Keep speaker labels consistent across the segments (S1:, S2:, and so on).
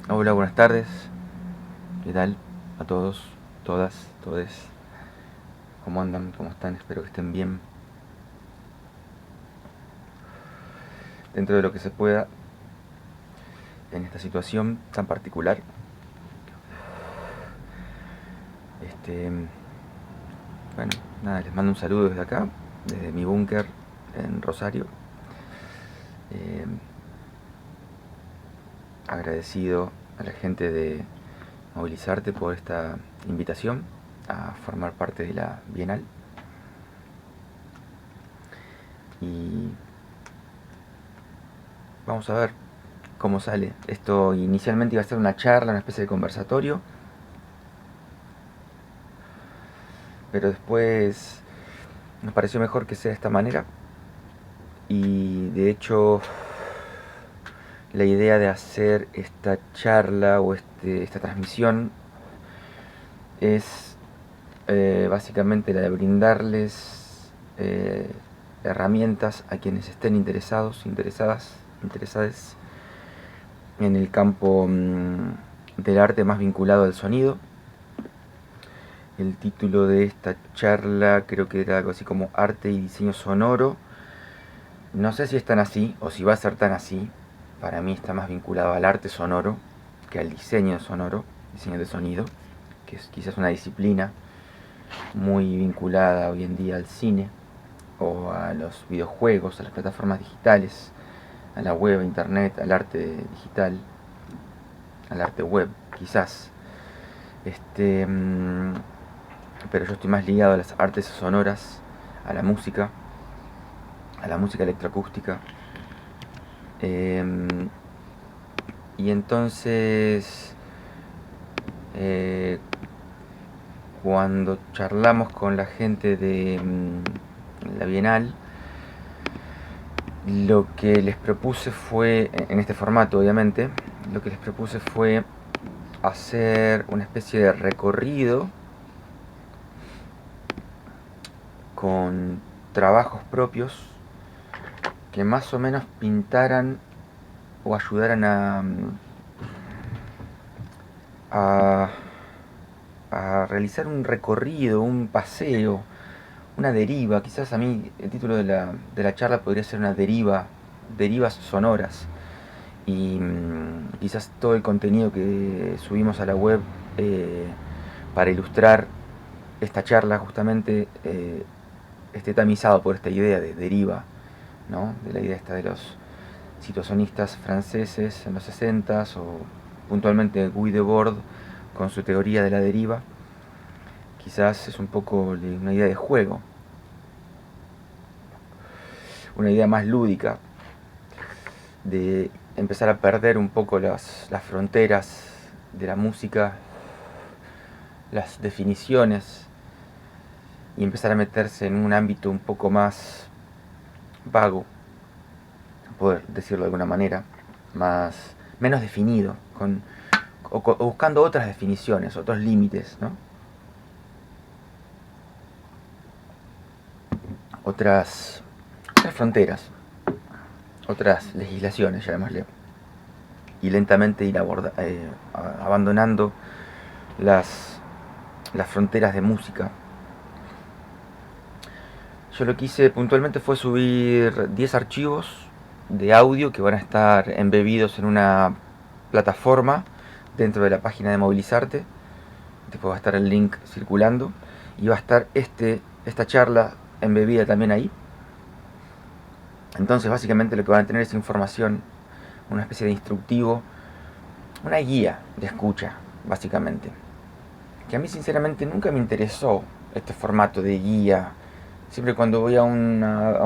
S1: Hola, buenas tardes. ¿Qué tal? A todos, todas, todes. ¿Cómo andan? ¿Cómo están? Espero que estén bien. Dentro de lo que se pueda en esta situación tan particular. Este, bueno, nada, les mando un saludo desde acá, desde mi búnker en Rosario. Eh, Agradecido a la gente de Movilizarte por esta invitación a formar parte de la Bienal. Y vamos a ver cómo sale. Esto inicialmente iba a ser una charla, una especie de conversatorio, pero después nos pareció mejor que sea de esta manera y de hecho la idea de hacer esta charla o esta transmisión es básicamente la de brindarles herramientas a quienes estén interesados, interesadas en el campo del arte más vinculado al sonido. El título de esta charla creo que era algo así como Arte y Diseño Sonoro. No sé si es tan así o si va a ser tan así. Para mí está más vinculado al arte sonoro que al diseño sonoro, diseño de sonido, que es quizás una disciplina muy vinculada hoy en día al cine o a los videojuegos, a las plataformas digitales, a la web, a internet, al arte digital, al arte web, quizás. Este, pero yo estoy más ligado a las artes sonoras, a la música electroacústica. Y entonces, eh, cuando charlamos con la gente de la Bienal, lo que les propuse fue, en este formato obviamente, lo que les propuse fue hacer una especie de recorrido con trabajos propios que más o menos pintaran o ayudaran a, a realizar un recorrido, un paseo, una deriva. Quizás a mí el título de la charla podría ser una deriva, derivas sonoras. Y quizás todo el contenido que subimos a la web eh, para ilustrar esta charla justamente esté tamizado por esta idea de deriva, ¿no? De la idea esta de los situacionistas franceses en los 60s o puntualmente Guy Debord con su teoría de la deriva. Quizás es un poco una idea de juego, una idea más lúdica, de empezar a perder un poco las fronteras de la música, las definiciones, y empezar a meterse en un ámbito un poco más vago, poder decirlo de alguna manera, más menos definido, o buscando otras definiciones, otros límites, ¿no? Otras fronteras, otras legislaciones, llamémosle, y lentamente ir abandonando las, las fronteras de música. Yo lo que hice puntualmente fue subir 10 archivos de audio que van a estar embebidos en una plataforma dentro de la página de Movilizarte. Después va a estar el link circulando y va a estar esta charla embebida también ahí. Entonces básicamente lo que van a tener es información, una especie de instructivo, una guía de escucha, básicamente. Que a mí sinceramente nunca me interesó este formato de guía. Siempre cuando voy a un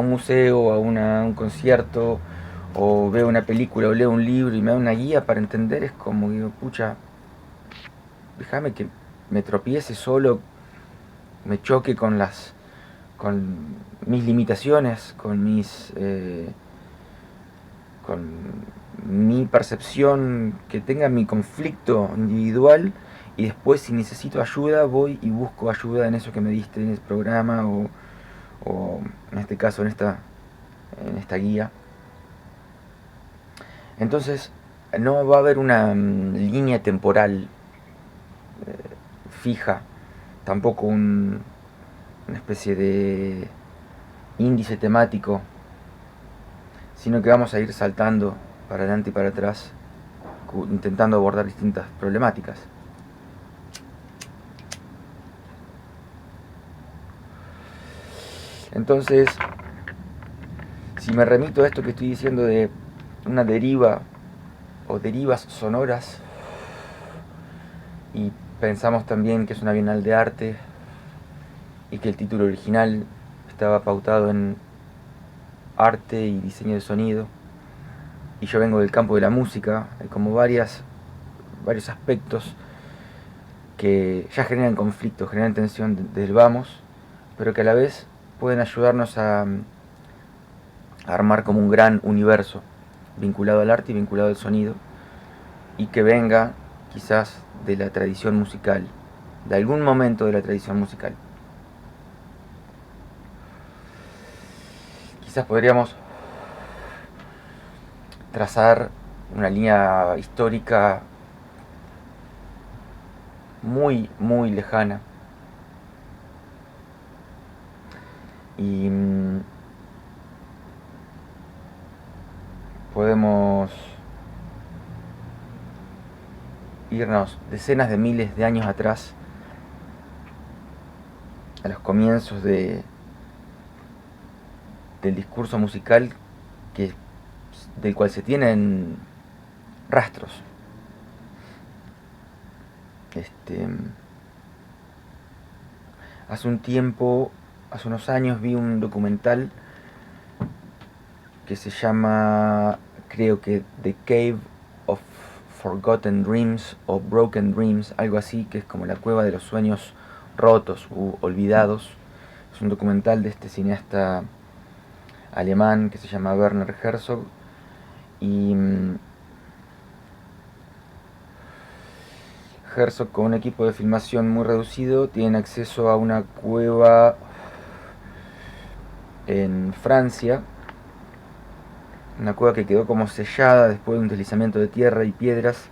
S1: museo, a un concierto, o veo una película o leo un libro y me da una guía para entender, es como digo, pucha, déjame que me tropiece solo, me choque con mis limitaciones, con mi percepción, que tenga mi conflicto individual, y después si necesito ayuda voy y busco ayuda en eso que me diste en el programa o en este caso en esta guía. Entonces no va a haber una línea temporal fija, tampoco una especie de índice temático, sino que vamos a ir saltando para adelante y para atrás, intentando abordar distintas problemáticas. Entonces, si me remito a esto que estoy diciendo de una deriva o derivas sonoras, y pensamos también que es una bienal de arte y que el título original estaba pautado en arte y diseño de sonido, y yo vengo del campo de la música, hay como varios aspectos que ya generan conflicto, generan tensión desde el vamos, pero que a la vez pueden ayudarnos a armar como un gran universo vinculado al arte y vinculado al sonido, y que venga quizás de la tradición musical, de algún momento de la tradición musical. Quizás podríamos trazar una línea histórica muy, muy lejana, y podemos irnos decenas de miles de años atrás, a los comienzos del discurso musical del cual se tienen rastros. Hace un tiempo, hace unos años, vi un documental que se llama, creo que The Cave of Forgotten Dreams o Broken Dreams, algo así, que es como la cueva de los sueños rotos u olvidados. Es un documental de este cineasta alemán que se llama Werner Herzog, y Herzog, con un equipo de filmación muy reducido, tiene acceso a una cueva en Francia, una cueva que quedó como sellada después de un deslizamiento de tierra y piedras,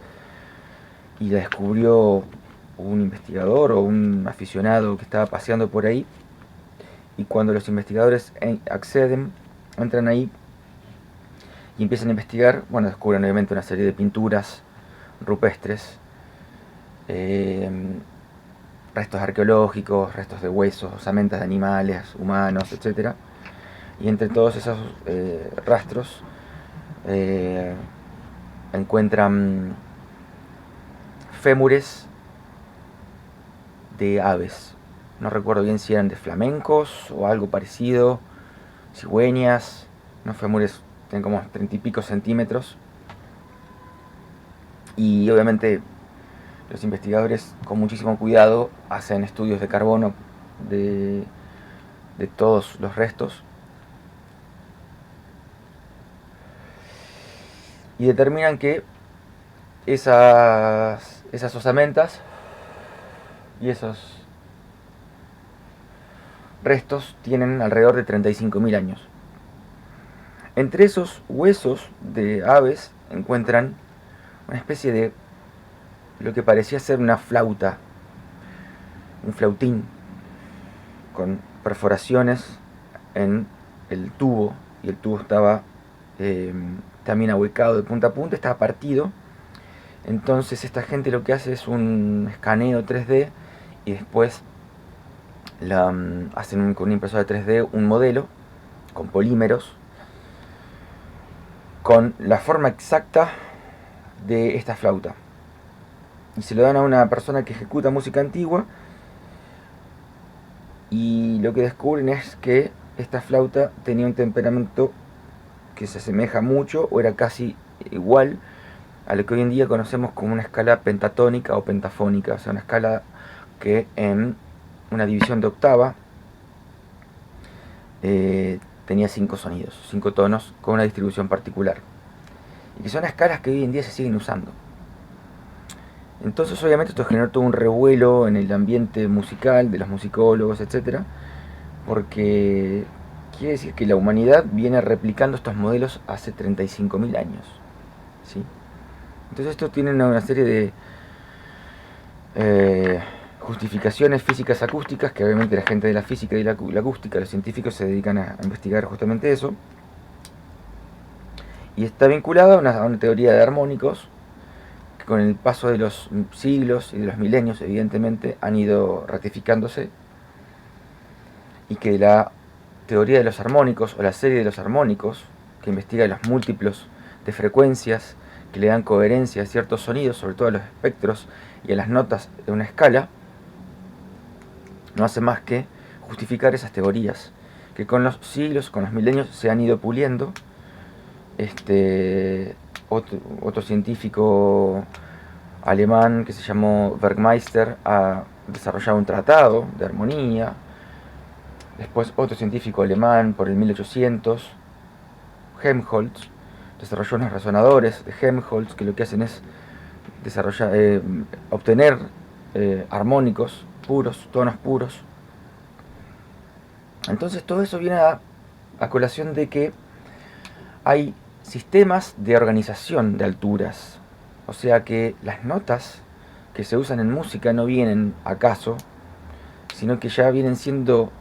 S1: y la descubrió un investigador o un aficionado que estaba paseando por ahí, y cuando los investigadores entran ahí y empiezan a investigar, bueno, descubren obviamente una serie de pinturas rupestres, restos arqueológicos, restos de huesos, osamentas de animales, humanos, etc. Y entre todos esos rastros encuentran fémures de aves. No recuerdo bien si eran de flamencos o algo parecido, cigüeñas, unos fémures tienen como 30 y pico centímetros. Y obviamente los investigadores, con muchísimo cuidado, hacen estudios de carbono de todos los restos y determinan que esas osamentas y esos restos tienen alrededor de 35.000 años. Entre esos huesos de aves encuentran una especie de lo que parecía ser una flauta, un flautín, con perforaciones en el tubo, y el tubo estaba también ahuecado de punta a punta, estaba partido. Entonces esta gente lo que hace es un escaneo 3D, y después hacen con una impresora 3D un modelo con polímeros con la forma exacta de esta flauta, y se lo dan a una persona que ejecuta música antigua, y lo que descubren es que esta flauta tenía un temperamento que se asemeja mucho o era casi igual a lo que hoy en día conocemos como una escala pentatónica o pentafónica, o sea, una escala que en una división de octava tenía 5 sonidos, 5 tonos con una distribución particular, y que son escalas que hoy en día se siguen usando. Entonces obviamente esto generó todo un revuelo en el ambiente musical de los musicólogos, etc., porque quiere decir que la humanidad viene replicando estos modelos hace 35.000 años, ¿sí? Entonces esto tiene una serie de justificaciones físicas acústicas, que obviamente la gente de la física y la acústica, los científicos se dedican a investigar justamente eso, y está vinculado a una teoría de armónicos que con el paso de los siglos y de los milenios evidentemente han ido ratificándose, y que la teoría de los armónicos o la serie de los armónicos, que investiga los múltiplos de frecuencias que le dan coherencia a ciertos sonidos, sobre todo a los espectros y a las notas de una escala, no hace más que justificar esas teorías que con los siglos, con los milenios se han ido puliendo. Otro científico alemán que se llamó Bergmeister ha desarrollado un tratado de armonía. Después otro científico alemán por el 1800, Helmholtz, desarrolló unos resonadores de Helmholtz que lo que hacen es obtener armónicos puros, tonos puros. Entonces todo eso viene a colación de que hay sistemas de organización de alturas. O sea que las notas que se usan en música no vienen acaso, sino que ya vienen siendo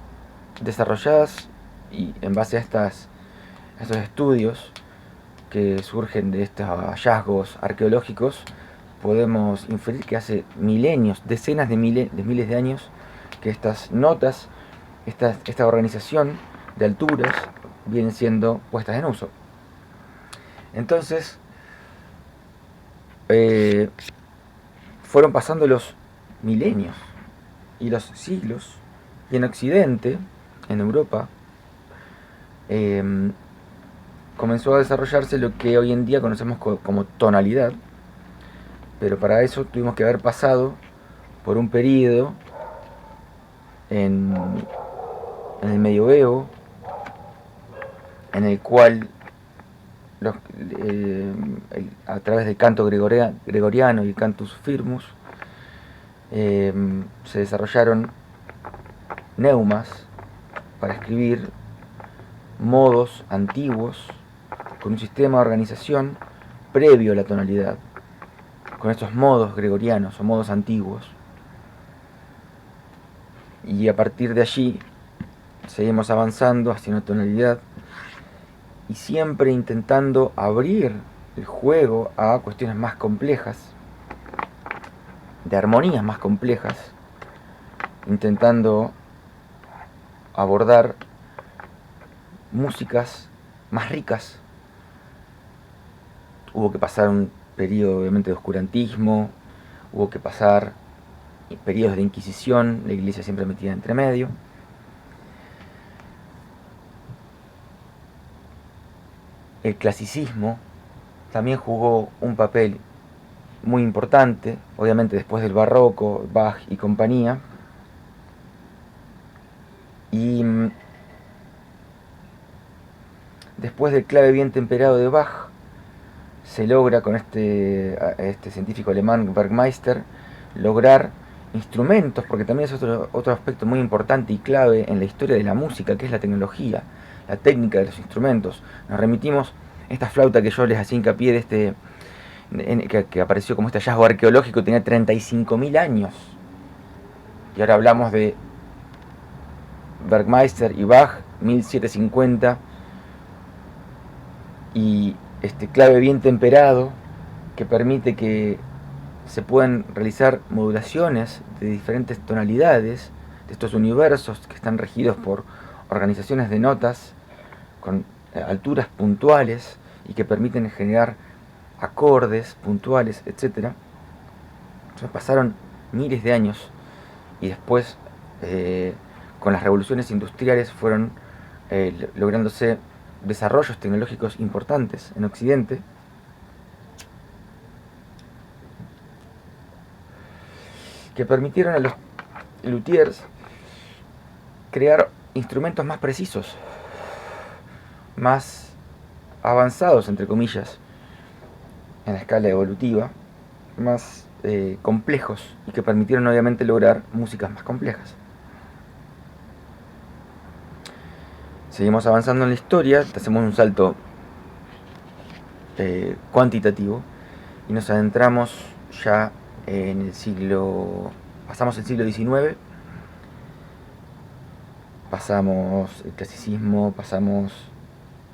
S1: desarrolladas, y en base a estos estudios que surgen de estos hallazgos arqueológicos, podemos inferir que hace milenios, decenas de miles de años, que estas notas, esta organización de alturas, vienen siendo puestas en uso. Entonces, fueron pasando los milenios y los siglos, y en Occidente, en Europa, comenzó a desarrollarse lo que hoy en día conocemos como tonalidad, pero para eso tuvimos que haber pasado por un periodo en el medioevo, en el cual a través del canto gregoriano y el cantus firmus se desarrollaron neumas para escribir modos antiguos con un sistema de organización previo a la tonalidad, con estos modos gregorianos o modos antiguos. Y a partir de allí seguimos avanzando hacia una tonalidad, y siempre intentando abrir el juego a cuestiones más complejas, de armonías más complejas, intentando abordar músicas más ricas. Hubo que pasar un periodo obviamente de oscurantismo, hubo que pasar periodos de inquisición, la iglesia siempre metida entre medio. El clasicismo también jugó un papel muy importante, obviamente después del barroco, Bach y compañía. Y después del clave bien temperado de Bach, se logra con este científico alemán Bergmeister lograr instrumentos, porque también es otro aspecto muy importante y clave en la historia de la música, que es la tecnología, la técnica de los instrumentos. Nos remitimos a esta flauta que yo les hacía hincapié que apareció como este hallazgo arqueológico, tenía 35.000 años. Y ahora hablamos de Bergmeister y Bach, 1750, y este clave bien temperado que permite que se puedan realizar modulaciones de diferentes tonalidades de estos universos que están regidos por organizaciones de notas con alturas puntuales y que permiten generar acordes puntuales, etc. Entonces pasaron miles de años, y después con las revoluciones industriales fueron lográndose desarrollos tecnológicos importantes en Occidente, que permitieron a los luthiers crear instrumentos más precisos, más avanzados, entre comillas, en la escala evolutiva, más complejos, y que permitieron obviamente lograr músicas más complejas. Seguimos avanzando en la historia, hacemos un salto cuantitativo, y nos adentramos ya en el siglo... Pasamos el siglo XIX, pasamos el clasicismo, pasamos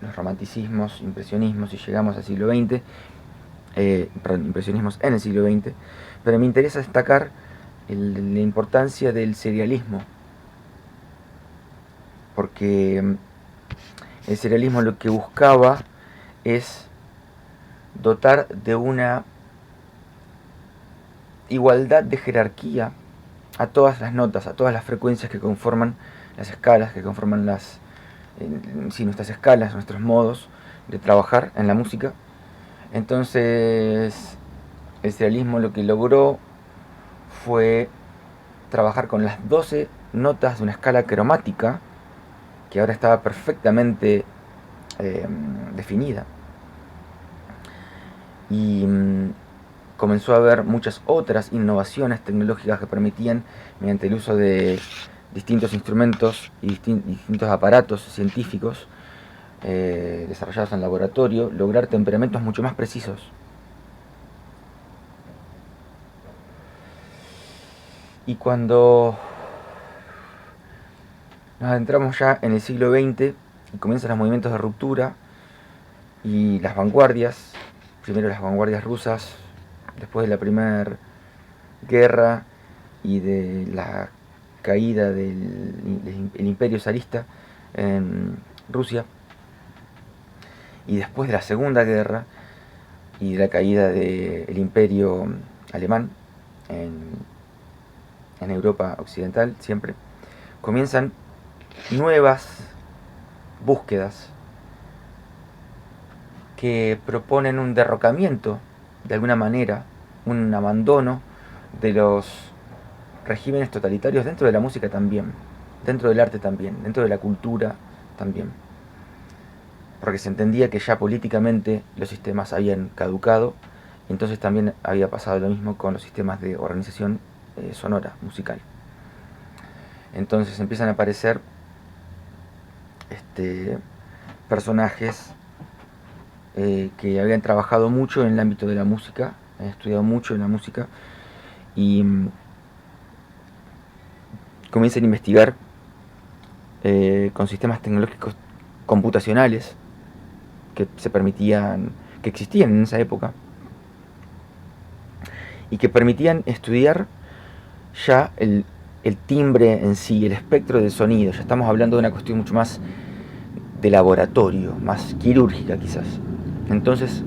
S1: los romanticismos, impresionismos y llegamos al siglo XX, impresionismos en el siglo XX, pero me interesa destacar la importancia del serialismo, porque el serialismo lo que buscaba es dotar de una igualdad de jerarquía a todas las notas, a todas las frecuencias que conforman las escalas, que conforman nuestras escalas, nuestros modos de trabajar en la música. Entonces, el serialismo lo que logró fue trabajar con las 12 notas de una escala cromática que ahora estaba perfectamente definida. Y comenzó a haber muchas otras innovaciones tecnológicas que permitían, mediante el uso de distintos instrumentos y distintos aparatos científicos desarrollados en laboratorio, lograr temperamentos mucho más precisos. Y cuando nos adentramos ya en el siglo XX y comienzan los movimientos de ruptura y las vanguardias, primero las vanguardias rusas, después de la Primera Guerra y de la caída del imperio zarista en Rusia, y después de la Segunda Guerra y de la caída del imperio alemán en Europa occidental, siempre comienzan nuevas búsquedas que proponen un derrocamiento, de alguna manera, un abandono de los regímenes totalitarios dentro de la música también, dentro del arte también, dentro de la cultura también. Porque se entendía que ya políticamente los sistemas habían caducado, y entonces también había pasado lo mismo con los sistemas de organización sonora, musical. Entonces empiezan a aparecer personajes que habían trabajado mucho en el ámbito de la música, han estudiado mucho en la música y comienzan a investigar con sistemas tecnológicos computacionales que que existían en esa época y que permitían estudiar ya el timbre en sí, el espectro del sonido. Ya estamos hablando de una cuestión mucho más de laboratorio, más quirúrgica quizás. Entonces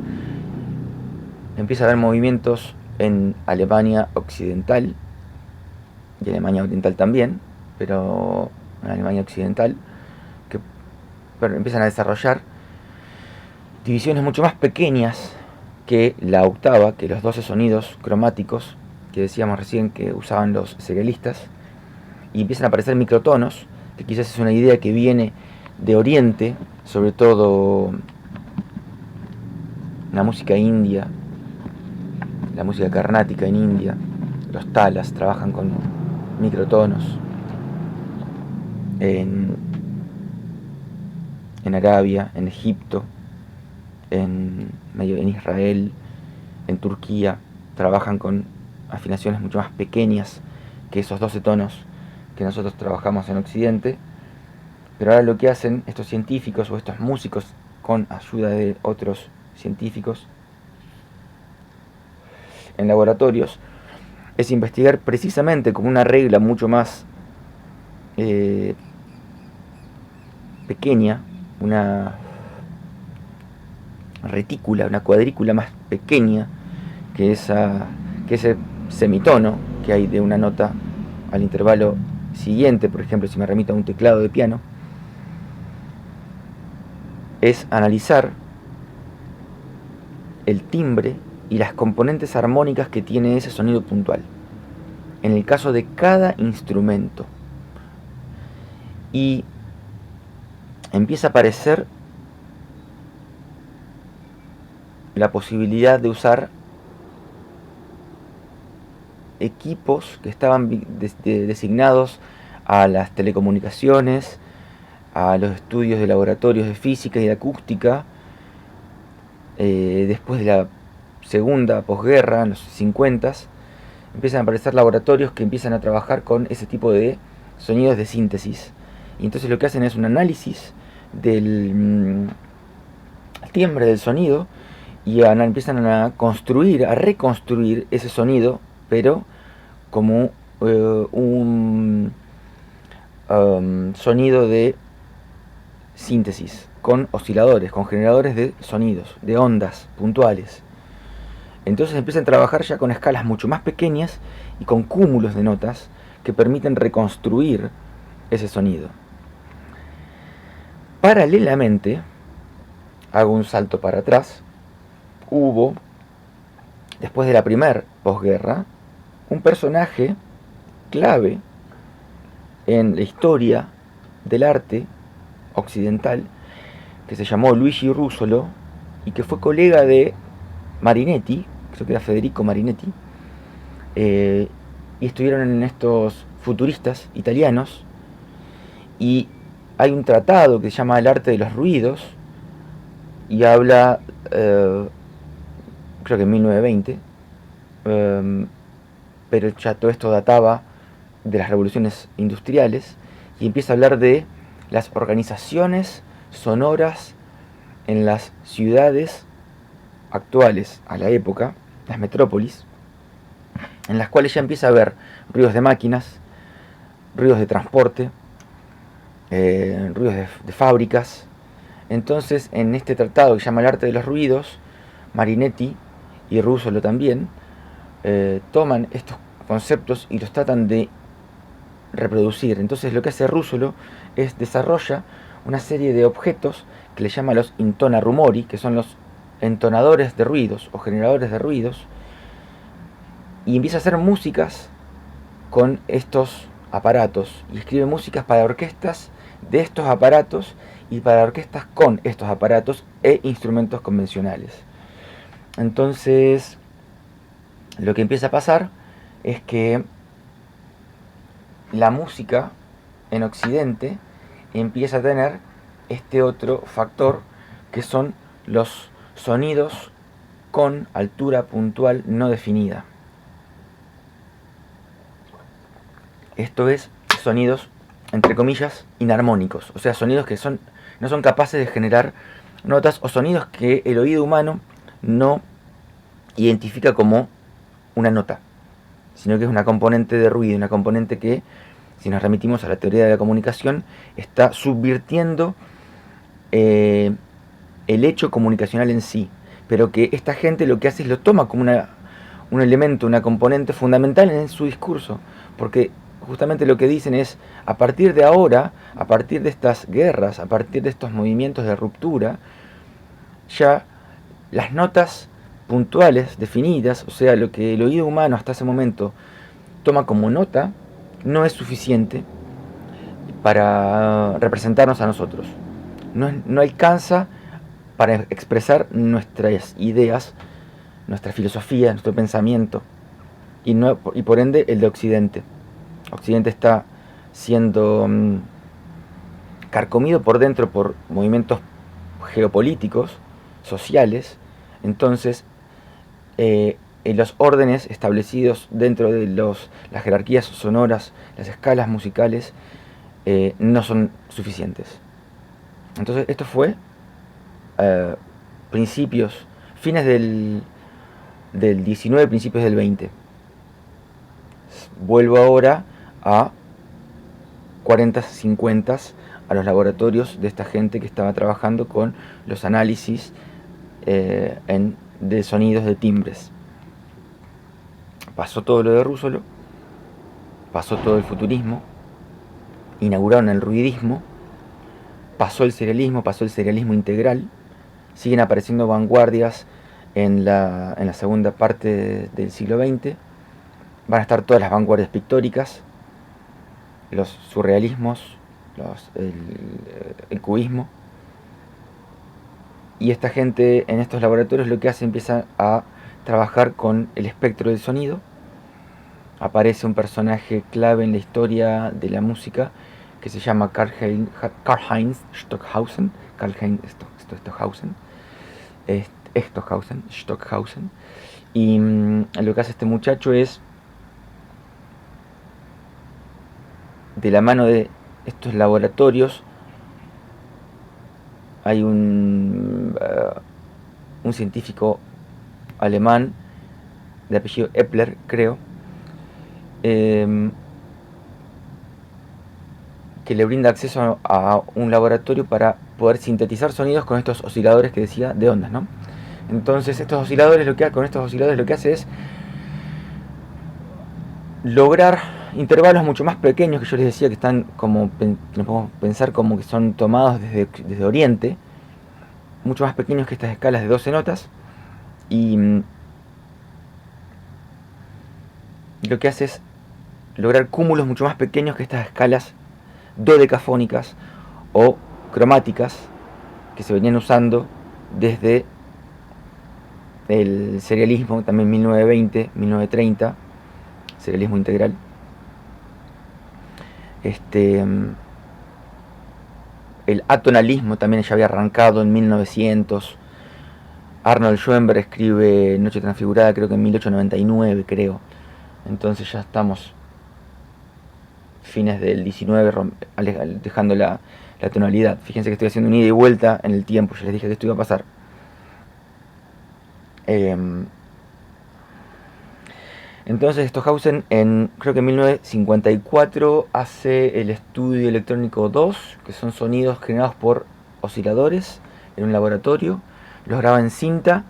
S1: empieza a haber movimientos en Alemania occidental y Alemania oriental también, pero en Alemania occidental, que empiezan a desarrollar divisiones mucho más pequeñas que la octava, que los 12 sonidos cromáticos que decíamos recién que usaban los serialistas, y empiezan a aparecer microtonos, que quizás es una idea que viene de Oriente, sobre todo la música india, la música carnática en India, los talas trabajan con microtonos, en Arabia, en Egipto, en Israel, en Turquía, trabajan con afinaciones mucho más pequeñas que esos 12 tonos que nosotros trabajamos en Occidente. Pero ahora lo que hacen estos científicos o estos músicos con ayuda de otros científicos en laboratorios es investigar precisamente como una regla mucho más pequeña, una retícula, una cuadrícula más pequeña que ese semitono que hay de una nota al intervalo siguiente. Por ejemplo, si me remito a un teclado de piano, es analizar el timbre y las componentes armónicas que tiene ese sonido puntual, en el caso de cada instrumento. Y empieza a aparecer la posibilidad de usar equipos que estaban designados a las telecomunicaciones, a los estudios de laboratorios de física y de acústica, después de la segunda posguerra, en los 50s, empiezan a aparecer laboratorios que empiezan a trabajar con ese tipo de sonidos de síntesis. Y entonces lo que hacen es un análisis del timbre del sonido y empiezan a construir, a reconstruir ese sonido, pero como un sonido de síntesis, con osciladores, con generadores de sonidos, de ondas puntuales. Entonces empiezan a trabajar ya con escalas mucho más pequeñas y con cúmulos de notas que permiten reconstruir ese sonido. Paralelamente, hago un salto para atrás, hubo, después de la primer posguerra, un personaje clave en la historia del arte occidental que se llamó Luigi Russolo y que fue colega de Marinetti, creo que era Federico Marinetti, y estuvieron en estos futuristas italianos, y hay un tratado que se llama El arte de los ruidos y habla, creo que en 1920, pero ya todo esto databa de las revoluciones industriales, y empieza a hablar de las organizaciones sonoras en las ciudades actuales a la época, las metrópolis, en las cuales ya empieza a haber ruidos de máquinas, ruidos de transporte, ruidos de fábricas. Entonces, en este tratado que se llama El arte de los ruidos, Marinetti y Russolo también toman estos conceptos y los tratan de reproducir. Entonces lo que hace Russolo es desarrolla una serie de objetos que le llama los intonarumori, que son los entonadores de ruidos o generadores de ruidos, y empieza a hacer músicas con estos aparatos y escribe músicas para orquestas de estos aparatos y para orquestas con estos aparatos e instrumentos convencionales. Entonces lo que empieza a pasar es que la música en Occidente empieza a tener este otro factor que son los sonidos con altura puntual no definida. Esto es sonidos, entre comillas, inarmónicos, o sea, sonidos que no son capaces de generar notas o sonidos que el oído humano no identifica como una nota, sino que es una componente de ruido, una componente que, si nos remitimos a la teoría de la comunicación, está subvirtiendo el hecho comunicacional en sí, pero que esta gente lo que hace es lo toma como un elemento, una componente fundamental en su discurso, porque justamente lo que dicen es, a partir de ahora, a partir de estas guerras, a partir de estos movimientos de ruptura, ya las notas puntuales, definidas, o sea, lo que el oído humano hasta ese momento toma como nota, no es suficiente para representarnos a nosotros. No alcanza para expresar nuestras ideas, nuestra filosofía, nuestro pensamiento, y por ende el de Occidente. Occidente está siendo carcomido por dentro por movimientos geopolíticos, sociales. Entonces en los órdenes establecidos dentro de las jerarquías sonoras, las escalas musicales, no son suficientes. Entonces esto fue fines del 19, principios del 20. Vuelvo ahora a 40, 50, a los laboratorios de esta gente que estaba trabajando con los análisis de sonidos, de timbres. Pasó todo lo de Russolo, pasó todo el futurismo, inauguraron el ruidismo, pasó el serialismo integral, siguen apareciendo vanguardias en la segunda parte del siglo XX, van a estar todas las vanguardias pictóricas, los surrealismos, el cubismo, y esta gente en estos laboratorios lo que hace, empieza a trabajar con el espectro del sonido. Aparece un personaje clave en la historia de la música que se llama Karl-Heinz Stockhausen, Stockhausen. Y lo que hace este muchacho es, de la mano de estos laboratorios, hay un científico alemán de apellido Epler, creo, que le brinda acceso a un laboratorio para poder sintetizar sonidos con estos osciladores que decía de ondas, ¿no? Entonces con estos osciladores lo que hace es lograr intervalos mucho más pequeños, que yo les decía que están como, nos podemos pensar como que son tomados desde Oriente, mucho más pequeños que estas escalas de 12 notas, y lo que hace es lograr cúmulos mucho más pequeños que estas escalas dodecafónicas o cromáticas que se venían usando desde el serialismo, también 1920, 1930, serialismo integral. El atonalismo también ya había arrancado en 1900. Arnold Schoenberg escribe Noche Transfigurada, creo que en 1899, creo. Entonces ya estamos fines del 19, dejando la tonalidad. Fíjense que estoy haciendo un ida y vuelta en el tiempo, ya les dije que esto iba a pasar. Entonces Stockhausen creo que en 1954 hace el estudio electrónico 2, que son sonidos generados por osciladores en un laboratorio, los graba en cinta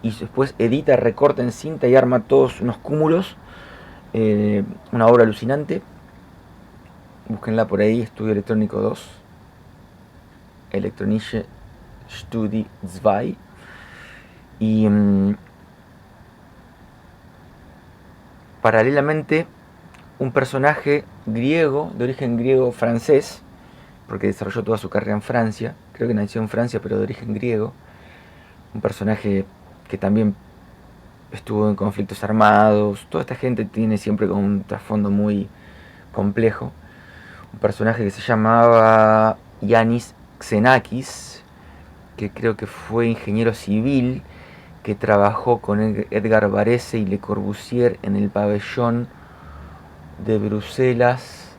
S1: y después edita, recorta en cinta y arma todos unos cúmulos, una obra alucinante. Búsquenla por ahí, estudio electrónico 2, Elektronische Studie 2. Y paralelamente, un personaje griego, de origen griego-francés, porque desarrolló toda su carrera en Francia, creo que nació en Francia, pero de origen griego, un personaje que también estuvo en conflictos armados. Toda esta gente tiene siempre como un trasfondo muy complejo. Un personaje que se llamaba Yanis Xenakis, que creo que fue ingeniero civil, que trabajó con Edgar Varese y Le Corbusier en el pabellón de Bruselas,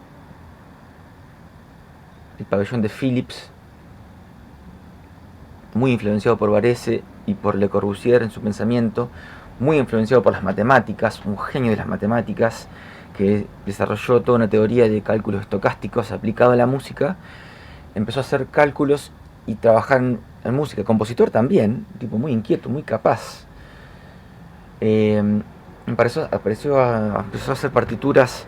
S1: el pabellón de Philips, muy influenciado por Varese y por Le Corbusier en su pensamiento, muy influenciado por las matemáticas, un genio de las matemáticas, que desarrolló toda una teoría de cálculos estocásticos aplicado a la música. Empezó a hacer cálculos y trabajar en música, compositor también, un tipo muy inquieto, muy capaz. Empezó a hacer partituras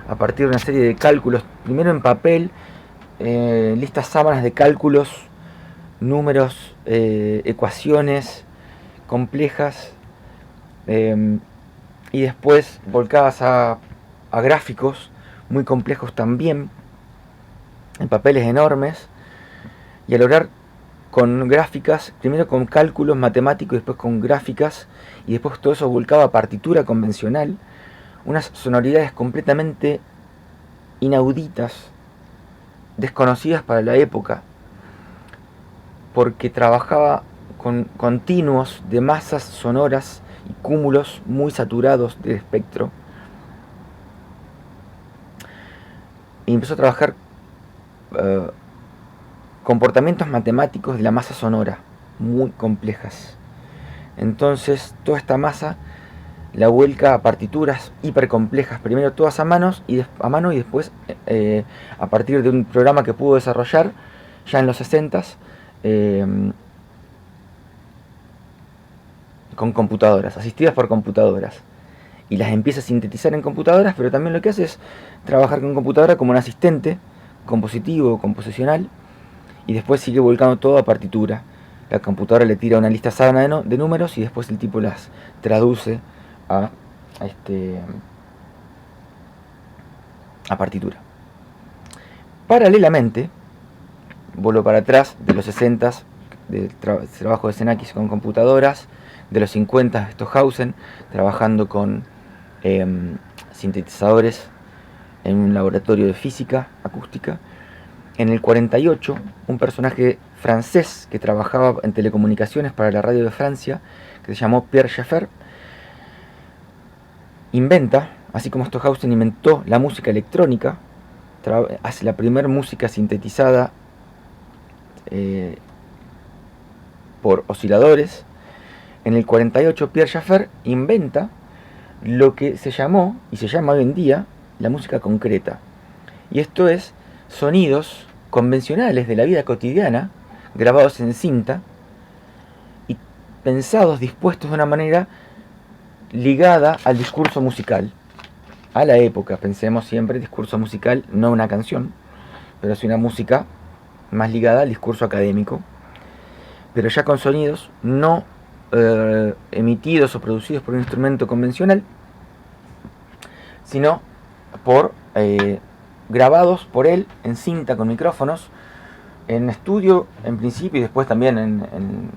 S1: a partir de una serie de cálculos, primero en papel, listas sábanas de cálculos, números, ecuaciones complejas, y después volcadas a gráficos muy complejos también, en papeles enormes, y a lograr con gráficas, primero con cálculos matemáticos, después con gráficas, y después todo eso volcado a partitura convencional, unas sonoridades completamente inauditas, desconocidas para la época, porque trabajaba con continuos de masas sonoras y cúmulos muy saturados de espectro, y empezó a trabajar comportamientos matemáticos de la masa sonora muy complejas. Entonces toda esta masa la vuelca a partituras hipercomplejas, primero todas a mano y después a partir de un programa que pudo desarrollar ya en los 60s, con computadoras, asistidas por computadoras, y las empieza a sintetizar en computadoras, pero también lo que hace es trabajar con computadora como un asistente compositivo, composicional, y después sigue volcando todo a partitura. La computadora le tira una lista sábana de números y después el tipo las traduce a partitura. Paralelamente, vuelvo para atrás, de los 60s, del trabajo de Xenakis con computadoras, de los 50 Stockhausen, trabajando con sintetizadores en un laboratorio de física acústica. En el 48, un personaje francés que trabajaba en telecomunicaciones para la radio de Francia, que se llamó Pierre Schaeffer, inventa, así como Stockhausen inventó la música electrónica, hace la primera música sintetizada por osciladores. En el 48 Pierre Schaeffer inventa lo que se llamó, y se llama hoy en día, la música concreta. Y esto es sonidos convencionales de la vida cotidiana, grabados en cinta, y pensados, dispuestos de una manera ligada al discurso musical, a la época. Pensemos siempre discurso musical, no una canción, pero sí una música más ligada al discurso académico, pero ya con sonidos no emitidos o producidos por un instrumento convencional, sino por grabados por él en cinta con micrófonos, en estudio en principio y después también en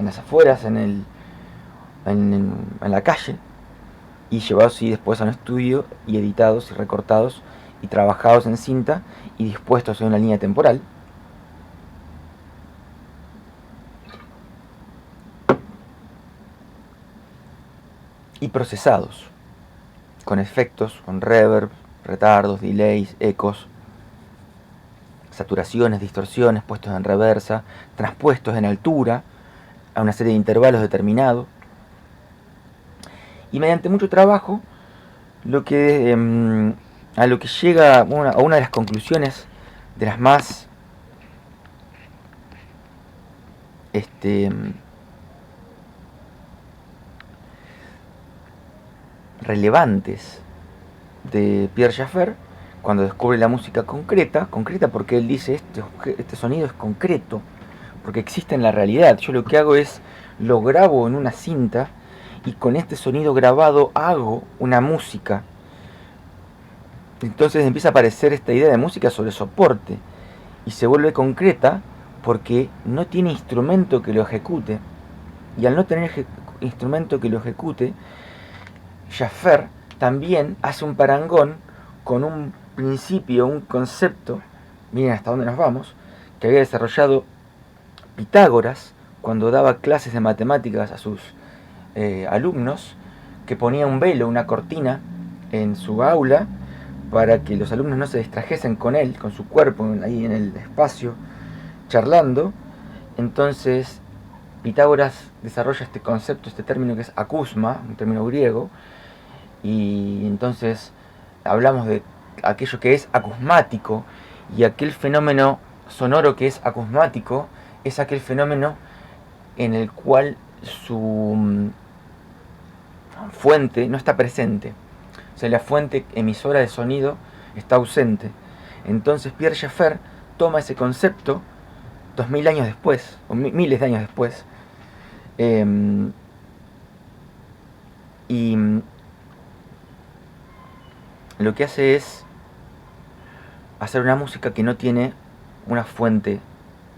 S1: las afueras, en la calle, y llevados y después a un estudio y editados y recortados y trabajados en cinta y dispuestos en una línea temporal. Y procesados con efectos, con reverb, retardos, delays, ecos, saturaciones, distorsiones, puestos en reversa, transpuestos en altura a una serie de intervalos determinados. Y mediante mucho trabajo, a lo que llega a una de las conclusiones de las más relevantes de Pierre Schaeffer, cuando descubre la música concreta porque él dice este sonido es concreto, porque existe en la realidad. Yo lo que hago es, lo grabo en una cinta y con este sonido grabado hago una música. Entonces empieza a aparecer esta idea de música sobre soporte y se vuelve concreta porque no tiene instrumento que lo ejecute. Y al no tener instrumento que lo ejecute, Schaeffer también hace un parangón con un principio, un concepto, miren hasta dónde nos vamos, que había desarrollado Pitágoras cuando daba clases de matemáticas a sus alumnos, que ponía un velo, una cortina en su aula para que los alumnos no se distrajesen con él, con su cuerpo ahí en el espacio, charlando. Entonces Pitágoras desarrolla este concepto, este término que es acusma, un término griego, y entonces hablamos de aquello que es acusmático, y aquel fenómeno sonoro que es acusmático es aquel fenómeno en el cual su fuente no está presente, o sea, la fuente emisora de sonido está ausente. Entonces Pierre Schaeffer toma ese concepto 2000 años después, o miles de años después, y lo que hace es hacer una música que no tiene una fuente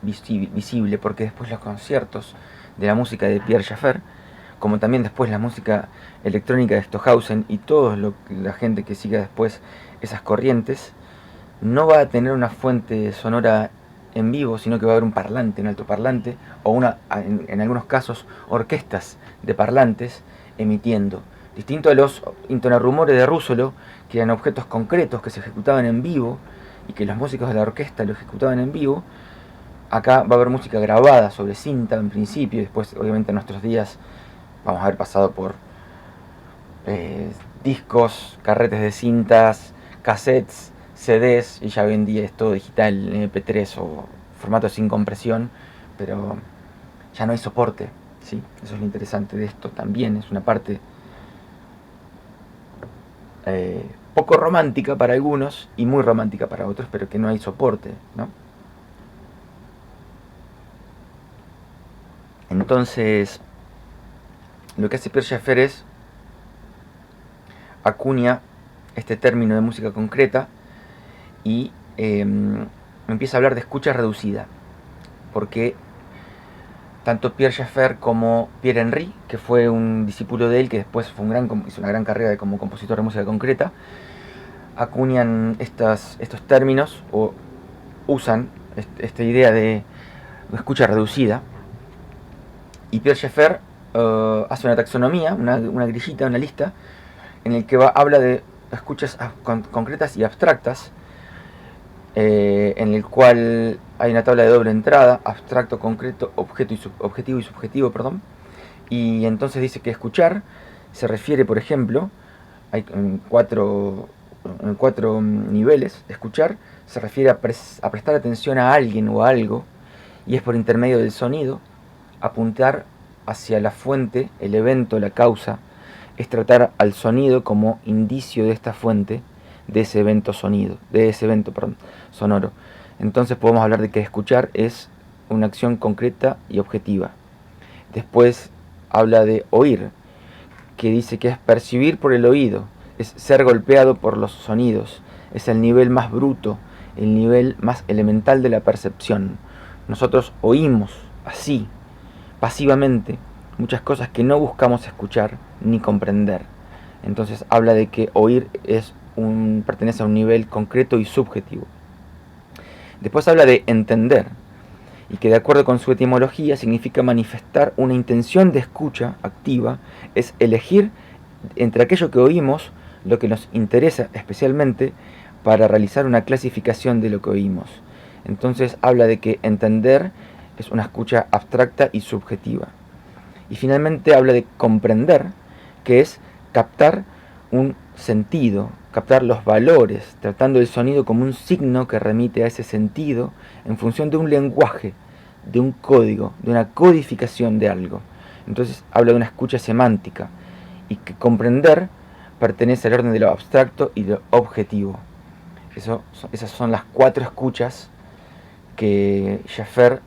S1: visible, porque después los conciertos de la música de Pierre Schaeffer, como también después la música electrónica de Stockhausen y toda la gente que siga después esas corrientes, no va a tener una fuente sonora en vivo, sino que va a haber un parlante, un altoparlante, o en algunos casos orquestas de parlantes emitiendo. Distinto a los intonarrumores de Russolo, que eran objetos concretos que se ejecutaban en vivo y que los músicos de la orquesta lo ejecutaban en vivo, acá va a haber música grabada sobre cinta en principio, y después obviamente en nuestros días vamos a haber pasado por discos, carretes de cintas, cassettes, CDs, y ya hoy en día es todo digital, MP3 o formato sin compresión, pero ya no hay soporte, ¿sí? Eso es lo interesante de esto también, es una parte poco romántica para algunos y muy romántica para otros, pero que no hay soporte, ¿no? Entonces, lo que hace Pierre Schaeffer es acuña este término de música concreta y empieza a hablar de escucha reducida, porque tanto Pierre Schaeffer como Pierre Henry, que fue un discípulo de él, que después hizo una gran carrera como compositor de música concreta, acuñan estos términos o usan esta idea de escucha reducida. Y Pierre Schaeffer hace una taxonomía, una grillita, una lista, en el que habla de escuchas concretas y abstractas, en el cual hay una tabla de doble entrada: abstracto, concreto, objetivo y subjetivo, perdón. Y entonces dice que escuchar se refiere, por ejemplo, hay cuatro niveles. Escuchar se refiere a prestar atención a alguien o a algo, y es por intermedio del sonido. Apuntar hacia la fuente, el evento, la causa, es tratar al sonido como indicio de esta fuente, de ese evento sonoro. Entonces podemos hablar de que escuchar es una acción concreta y objetiva. Después habla de oír, que dice que es percibir por el oído, es ser golpeado por los sonidos, es el nivel más bruto, el nivel más elemental de la percepción. Nosotros oímos así, pasivamente, muchas cosas que no buscamos escuchar ni comprender. Entonces habla de que oír pertenece a un nivel concreto y subjetivo. Después habla de entender, y que de acuerdo con su etimología significa manifestar una intención de escucha activa, es elegir entre aquello que oímos lo que nos interesa especialmente para realizar una clasificación de lo que oímos. Entonces habla de que entender es una escucha abstracta y subjetiva. Y finalmente habla de comprender, que es captar un sentido, captar los valores, tratando el sonido como un signo que remite a ese sentido en función de un lenguaje, de un código, de una codificación de algo. Entonces habla de una escucha semántica, y que comprender pertenece al orden de lo abstracto y de lo objetivo. Esas son las 4 escuchas que Schaeffer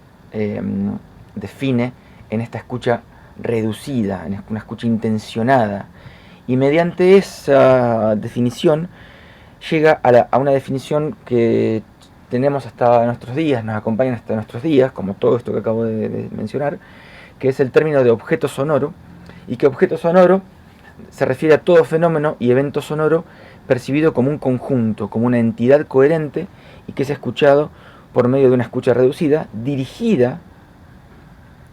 S1: define en esta escucha reducida, en una escucha intencionada. Y mediante esa definición llega a una definición que tenemos hasta nuestros días, nos acompañan hasta nuestros días, como todo esto que acabo de mencionar, que es el término de objeto sonoro, y que objeto sonoro se refiere a todo fenómeno y evento sonoro percibido como un conjunto, como una entidad coherente, y que es escuchado por medio de una escucha reducida, dirigida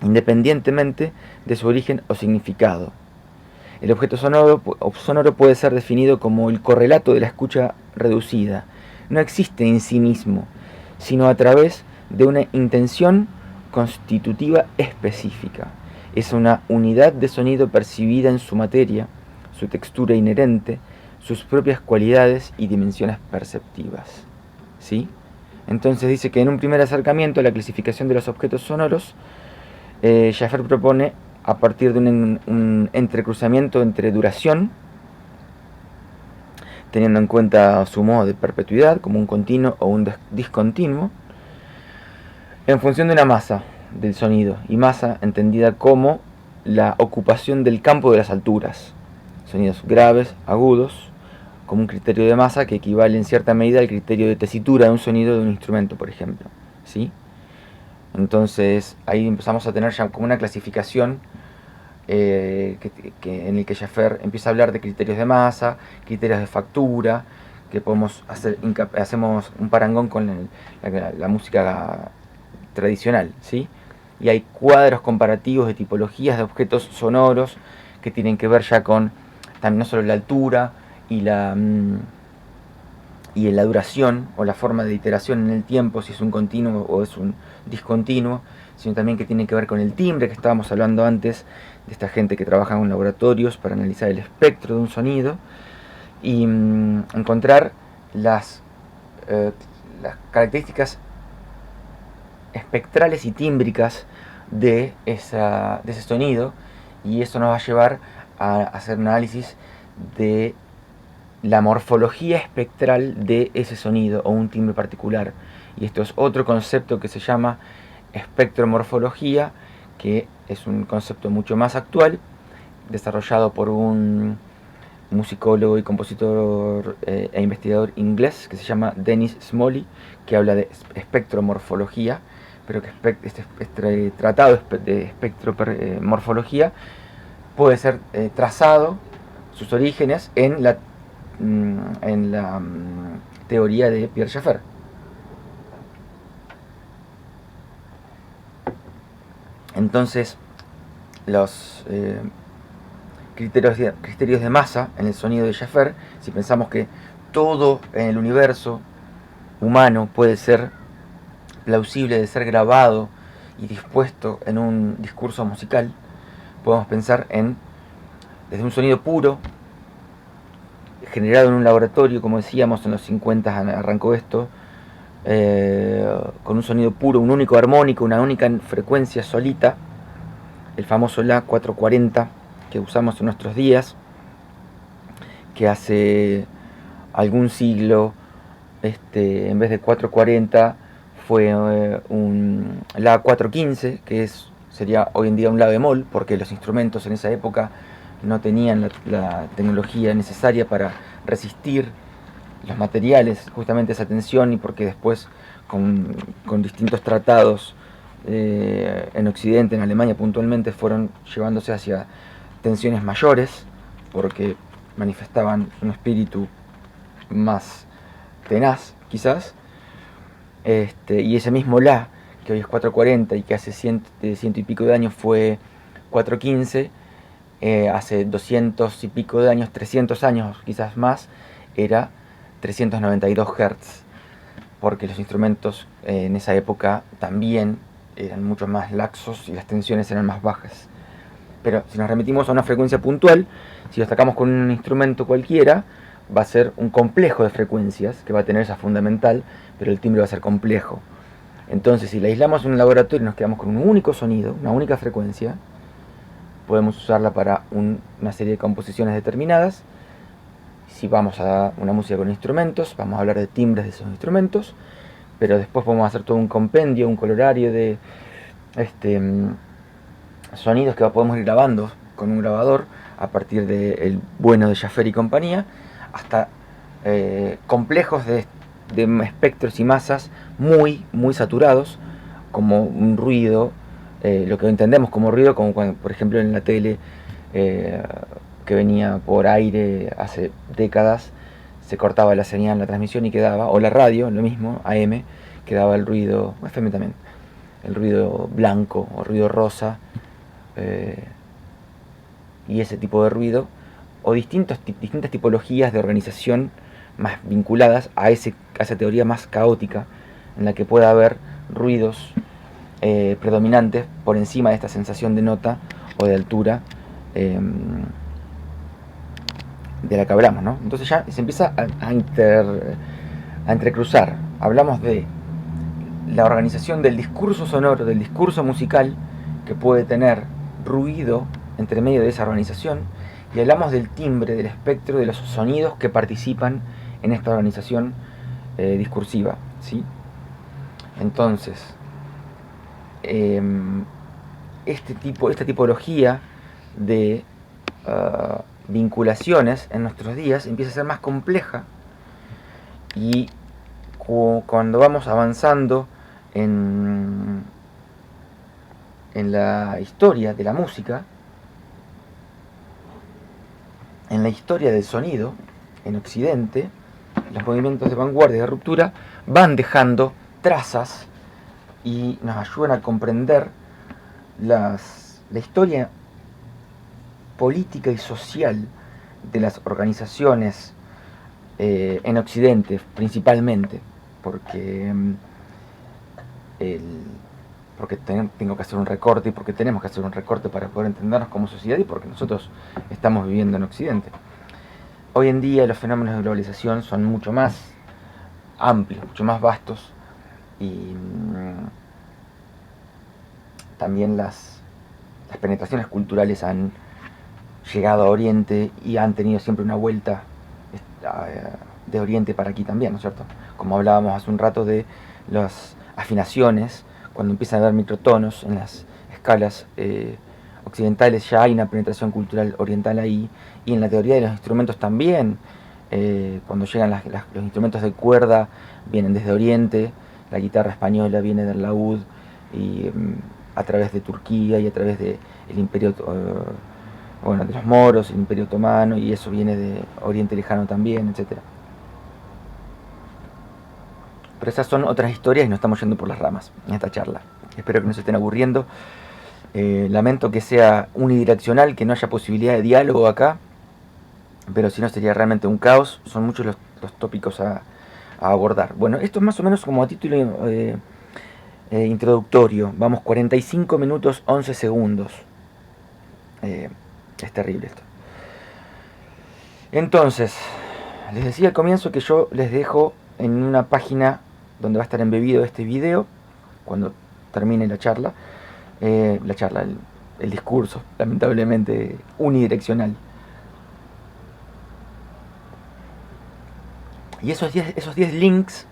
S1: independientemente de su origen o significado. El objeto sonoro puede ser definido como el correlato de la escucha reducida. No existe en sí mismo, sino a través de una intención constitutiva específica. Es una unidad de sonido percibida en su materia, su textura inherente, sus propias cualidades y dimensiones perceptivas. ¿Sí? Entonces dice que en un primer acercamiento a la clasificación de los objetos sonoros, Schaeffer propone, a partir de un entrecruzamiento entre duración, teniendo en cuenta su modo de perpetuidad, como un continuo o un discontinuo, en función de una masa del sonido, y masa entendida como la ocupación del campo de las alturas, sonidos graves, agudos, como un criterio de masa que equivale en cierta medida al criterio de tesitura de un sonido de un instrumento, por ejemplo. ¿Sí? Entonces ahí empezamos a tener ya como una clasificación en el que Schaeffer empieza a hablar de criterios de masa, criterios de factura, que hacemos un parangón con la música tradicional, ¿sí? Y hay cuadros comparativos de tipologías de objetos sonoros que tienen que ver ya con también no solo la altura y la duración o la forma de iteración en el tiempo, si es un continuo o es un discontinuo, sino también que tiene que ver con el timbre, que estábamos hablando antes, de esta gente que trabaja en laboratorios para analizar el espectro de un sonido y encontrar las características espectrales y tímbricas de ese sonido, y eso nos va a llevar a hacer un análisis de la morfología espectral de ese sonido o un timbre particular. Y esto es otro concepto que se llama espectromorfología, que es un concepto mucho más actual, desarrollado por un musicólogo y compositor e investigador inglés que se llama Dennis Smalley, que habla de espectromorfología, pero que este tratado de espectromorfología puede ser trazado sus orígenes en la teoría de Pierre Schaeffer. Entonces, los criterios de masa en el sonido de Jaffer, si pensamos que todo en el universo humano puede ser plausible de ser grabado y dispuesto en un discurso musical, podemos pensar en desde un sonido puro, generado en un laboratorio, como decíamos, en los 50 arrancó esto, con un sonido puro, un único armónico, una única frecuencia solita, el famoso La 440 que usamos en nuestros días, que hace algún siglo, en vez de 440 fue un La 415, que sería hoy en día un La bemol, porque los instrumentos en esa época no tenían la tecnología necesaria para resistir los materiales, justamente esa tensión, y porque después con distintos tratados en Occidente, en Alemania puntualmente, fueron llevándose hacia tensiones mayores, porque manifestaban un espíritu más tenaz, quizás, y ese mismo La, que hoy es 440 y que hace ciento y pico de años fue 415, hace 200 y pico de años, 300 años quizás más, era 392 Hz, porque los instrumentos en esa época también eran mucho más laxos y las tensiones eran más bajas. Pero si nos remitimos a una frecuencia puntual, si lo sacamos con un instrumento cualquiera, va a ser un complejo de frecuencias que va a tener esa fundamental, pero el timbre va a ser complejo. Entonces, si la aislamos en un laboratorio y nos quedamos con un único sonido, una única frecuencia, podemos usarla para una serie de composiciones determinadas. Si vamos a una música con instrumentos, vamos a hablar de timbres de esos instrumentos, pero después podemos hacer todo un compendio, un colorario de sonidos que podemos ir grabando con un grabador a partir del bueno de Jaffer y compañía, hasta complejos de espectros y masas muy, muy saturados, como un ruido, lo que entendemos como ruido, como cuando, por ejemplo, en la tele que venía por aire hace décadas, se cortaba la señal, la transmisión y quedaba, o la radio, lo mismo, AM, quedaba el ruido, FM también, el ruido blanco o ruido rosa, y ese tipo de ruido, o distintas tipologías de organización más vinculadas a esa teoría más caótica, en la que puede haber ruidos predominantes por encima de esta sensación de nota o de altura de la que hablamos, ¿no? Entonces ya se empieza a entrecruzar. Hablamos de la organización del discurso sonoro, del discurso musical, que puede tener ruido entre medio de esa organización, y hablamos del timbre, del espectro, de los sonidos que participan en esta organización discursiva, ¿sí? Entonces, esta tipología de vinculaciones en nuestros días empieza a ser más compleja, y cuando vamos avanzando en la historia de la música, en la historia del sonido en Occidente, los movimientos de vanguardia y de ruptura van dejando trazas y nos ayudan a comprender la historia política y social de las organizaciones en Occidente, principalmente, porque tengo que hacer un recorte, y porque tenemos que hacer un recorte para poder entendernos como sociedad, y porque nosotros estamos viviendo en Occidente. Hoy en día los fenómenos de globalización son mucho más amplios, mucho más vastos, y también las penetraciones culturales han llegado a Oriente y han tenido siempre una vuelta de Oriente para aquí también, ¿no es cierto? Como hablábamos hace un rato de las afinaciones, cuando empiezan a haber microtonos en las escalas occidentales, ya hay una penetración cultural oriental ahí, y en la teoría de los instrumentos también, cuando llegan los instrumentos de cuerda, vienen desde Oriente, la guitarra española viene del laúd, y a través de Turquía y a través del imperio, de los moros, el imperio otomano, y eso viene de Oriente Lejano también, etc. Pero esas son otras historias y nos estamos yendo por las ramas en esta charla. Espero que no se estén aburriendo Lamento que sea unidireccional, que no haya posibilidad de diálogo acá, pero si no sería realmente un caos. Son muchos los tópicos a abordar. Bueno, esto es más o menos como a título introductorio. Vamos, 45 minutos 11 segundos. Es terrible esto. Entonces, les decía al comienzo que yo les dejo en una página donde va a estar embebido este video, cuando termine la charla, el discurso, lamentablemente unidireccional. Y esos 10 links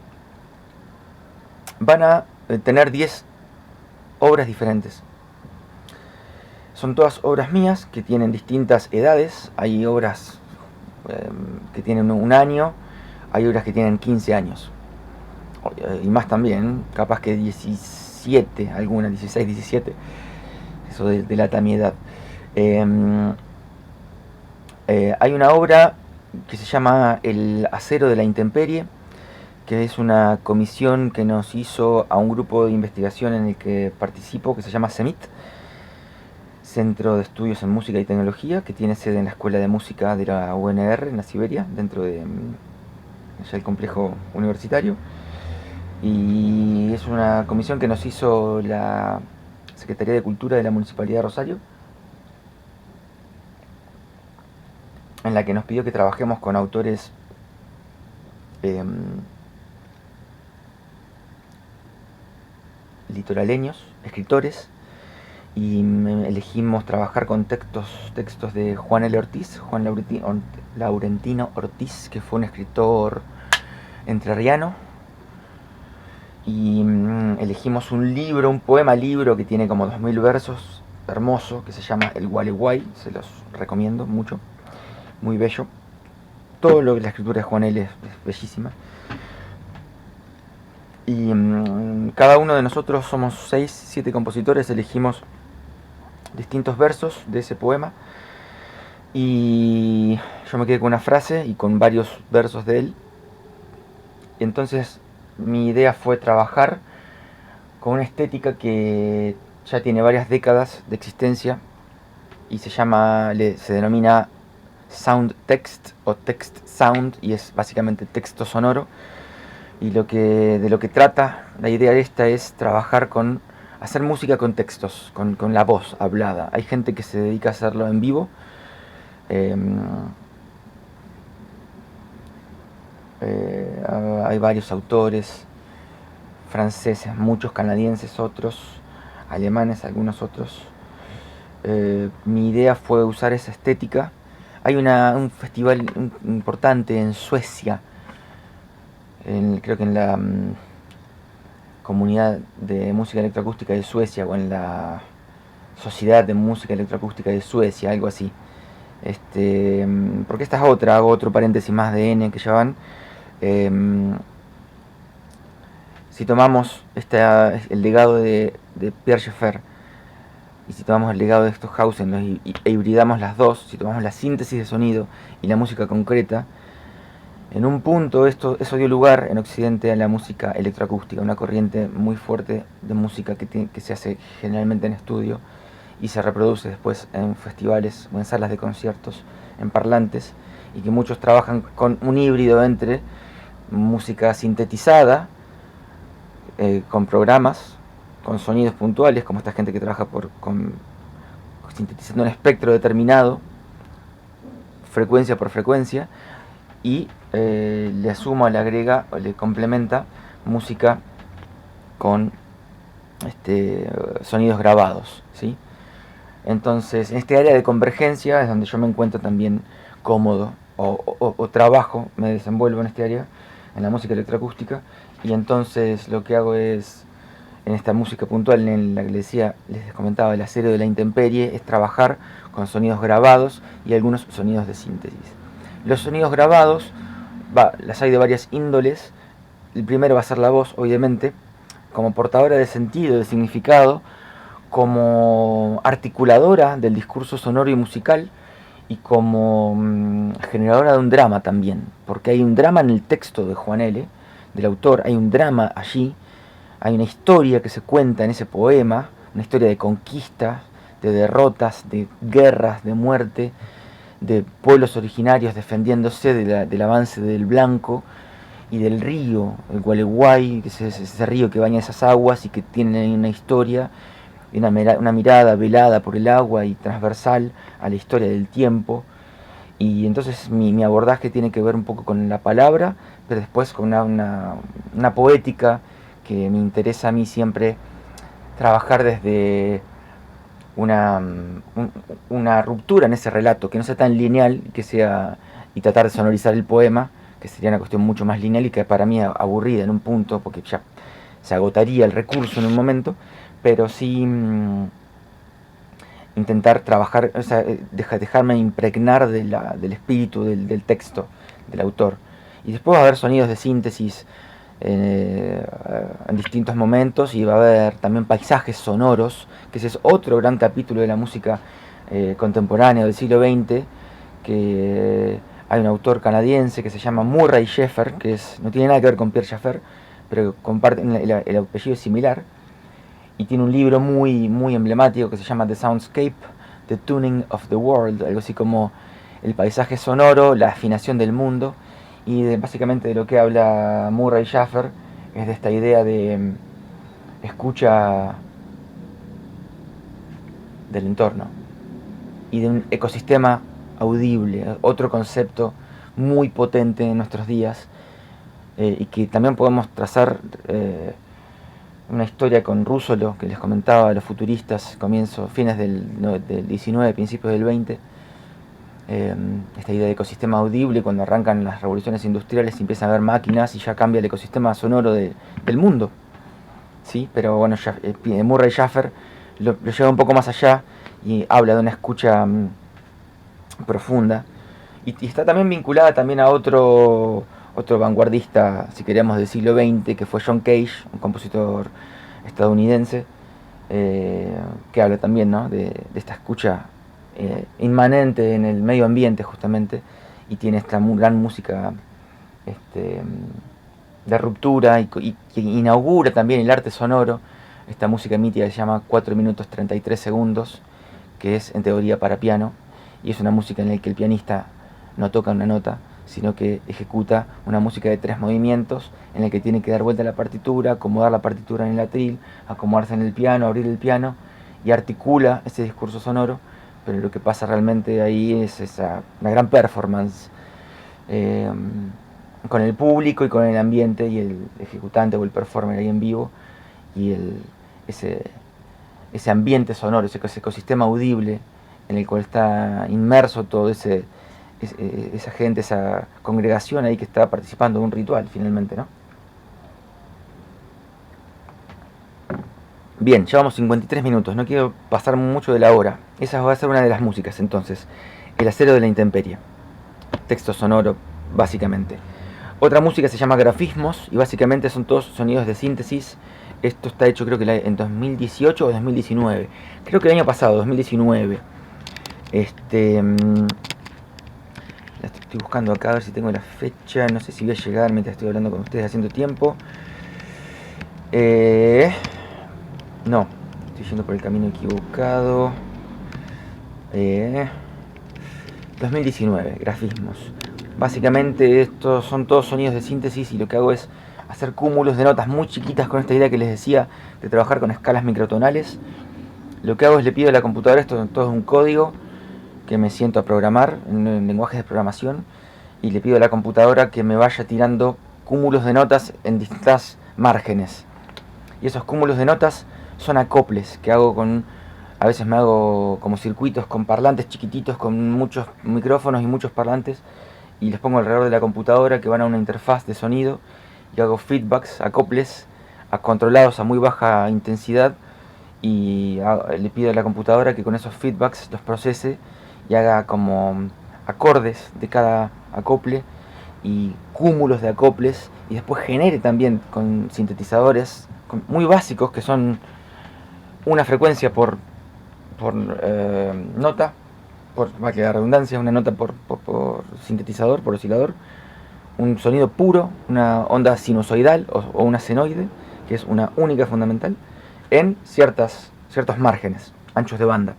S1: van a tener 10 obras diferentes. Son todas obras mías que tienen distintas edades. Hay obras que tienen un año, hay obras que tienen 15 años. Y más también, capaz que 17, algunas 16, 17. Eso delata mi edad. Hay una obra que se llama El acero de la intemperie, que es una comisión que nos hizo a un grupo de investigación en el que participo, que se llama CEMIT, Centro de Estudios en Música y Tecnología, que tiene sede en la Escuela de Música de la UNR, en la Siberia, dentro de el complejo universitario. Y es una comisión que nos hizo la Secretaría de Cultura de la Municipalidad de Rosario, en la que nos pidió que trabajemos con autores litoraleños, escritores, y elegimos trabajar con textos de Juan Laurentino Ortiz, que fue un escritor entrerriano, y elegimos un libro, un poema libro que tiene como 2000 versos, hermoso, que se llama El Gualeguay. Se los recomiendo mucho, muy bello. Todo lo que la escritura de Juan L. es bellísima. Y cada uno de nosotros somos 6, 7 compositores, elegimos distintos versos de ese poema, y yo me quedé con una frase y con varios versos de él. Y entonces mi idea fue trabajar con una estética que ya tiene varias décadas de existencia y se denomina sound text o text sound, y es básicamente texto sonoro. Y de lo que trata la idea esta es trabajar con hacer música con textos, con la voz hablada. Hay gente que se dedica a hacerlo en vivo. Hay varios autores franceses, muchos canadienses, otros alemanes, algunos otros. Mi idea fue usar esa estética. Hay un festival importante en Suecia, creo que en la Comunidad de Música Electroacústica de Suecia, o en la Sociedad de Música Electroacústica de Suecia, algo así. Porque esta es otra, hago otro paréntesis más de N que ya van. Si tomamos el legado de Pierre Schaeffer, y si tomamos el legado de Stockhausen e hibridamos las dos, si tomamos la síntesis de sonido y la música concreta, en un punto eso dio lugar en Occidente a la música electroacústica, una corriente muy fuerte de música que se hace generalmente en estudio y se reproduce después en festivales o en salas de conciertos, en parlantes, y que muchos trabajan con un híbrido entre música sintetizada, con programas, con sonidos puntuales, como esta gente que trabaja sintetizando un espectro determinado, frecuencia por frecuencia, y le asuma, le agrega o le complementa música con sonidos grabados, ¿sí? Entonces, en este área de convergencia es donde yo me encuentro también cómodo, o trabajo, me desenvuelvo en este área, en la música electroacústica. Y entonces lo que hago es, en esta música puntual en la que les comentaba, el acero de la intemperie, es trabajar con sonidos grabados y algunos sonidos de síntesis. Los sonidos grabados, las hay de varias índoles. El primero va a ser la voz, obviamente, como portadora de sentido, de significado, como articuladora del discurso sonoro y musical, y como generadora de un drama también, porque hay un drama en el texto de Juan L., del autor, hay un drama allí, hay una historia que se cuenta en ese poema, una historia de conquista, de derrotas, de guerras, de muerte, de pueblos originarios defendiéndose del avance del blanco y del río, el Gualeguay, que es ese río que baña esas aguas y que tiene una historia y una mirada velada por el agua y transversal a la historia del tiempo. Y entonces mi abordaje tiene que ver un poco con la palabra, pero después con una poética que me interesa a mí siempre trabajar desde una ruptura en ese relato, que no sea tan lineal y tratar de sonorizar el poema, que sería una cuestión mucho más lineal y que para mí aburrida en un punto, porque ya se agotaría el recurso en un momento, pero sí intentar trabajar, o sea, dejarme impregnar del espíritu del texto del autor. Y después va a haber sonidos de síntesis en distintos momentos, y va a haber también paisajes sonoros, que ese es otro gran capítulo de la música contemporánea del siglo XX, que hay un autor canadiense que se llama Murray Schafer, no tiene nada que ver con Pierre Schaeffer, pero comparten el apellido es similar, y tiene un libro muy emblemático que se llama The Soundscape, The Tuning of the World, algo así como el paisaje sonoro, la afinación del mundo. Y básicamente de lo que habla Murray Schafer es de esta idea de escucha del entorno y de un ecosistema audible, otro concepto muy potente en nuestros días, y que también podemos trazar una historia con Russolo, que les comentaba, los futuristas, fines del 19, principios del 20, esta idea de ecosistema audible, cuando arrancan las revoluciones industriales y empiezan a haber máquinas y ya cambia el ecosistema sonoro del mundo, ¿sí? Pero bueno, Murray Schafer lo lleva un poco más allá y habla de una escucha profunda, y está también vinculada también a otro vanguardista, si queremos, del siglo XX, que fue John Cage, un compositor estadounidense, que habla también, ¿no?, de esta escucha inmanente en el medio ambiente, justamente, y tiene esta gran música de ruptura, y que inaugura también el arte sonoro, esta música mítica que se llama 4 minutos 33 segundos, que es en teoría para piano, y es una música en la que el pianista no toca una nota, sino que ejecuta una música de 3 movimientos en el que tiene que dar vuelta a la partitura, acomodar la partitura en el atril, acomodarse en el piano, abrir el piano, y articula ese discurso sonoro. Pero lo que pasa realmente ahí es una gran performance con el público y con el ambiente y el ejecutante o el performer ahí en vivo, y ese ambiente sonoro, ese ecosistema audible en el cual está inmerso todo esa gente, esa congregación ahí que está participando de un ritual finalmente, ¿no? Bien, llevamos 53 minutos, no quiero pasar mucho de la hora. Esa va a ser una de las músicas entonces, El acero de la intemperie, texto sonoro básicamente. Otra música se llama Grafismos, y básicamente son todos sonidos de síntesis. Esto está hecho creo que en 2018 o 2019, creo que el año pasado, 2019. La estoy buscando acá a ver si tengo la fecha, no sé si voy a llegar mientras estoy hablando con ustedes haciendo tiempo. No, estoy yendo por el camino equivocado. 2019, Grafismos. Básicamente estos son todos sonidos de síntesis, y lo que hago es hacer cúmulos de notas muy chiquitas con esta idea que les decía de trabajar con escalas microtonales. Lo que hago es le pido a la computadora, esto todo es un código que me siento a programar en lenguajes de programación, y le pido a la computadora que me vaya tirando cúmulos de notas en distintas márgenes. Y esos cúmulos de notas son acoples que hago a veces me hago como circuitos con parlantes chiquititos, con muchos micrófonos y muchos parlantes, y les pongo alrededor de la computadora que van a una interfaz de sonido, y hago feedbacks, acoples controlados a muy baja intensidad, y le pido a la computadora que con esos feedbacks los procese y haga como acordes de cada acople y cúmulos de acoples, y después genere también con sintetizadores muy básicos, que son una frecuencia por nota, valga la redundancia, una nota por sintetizador, por oscilador, un sonido puro, una onda sinusoidal o una senoide, que es una única fundamental, en ciertas ciertos márgenes, anchos de banda.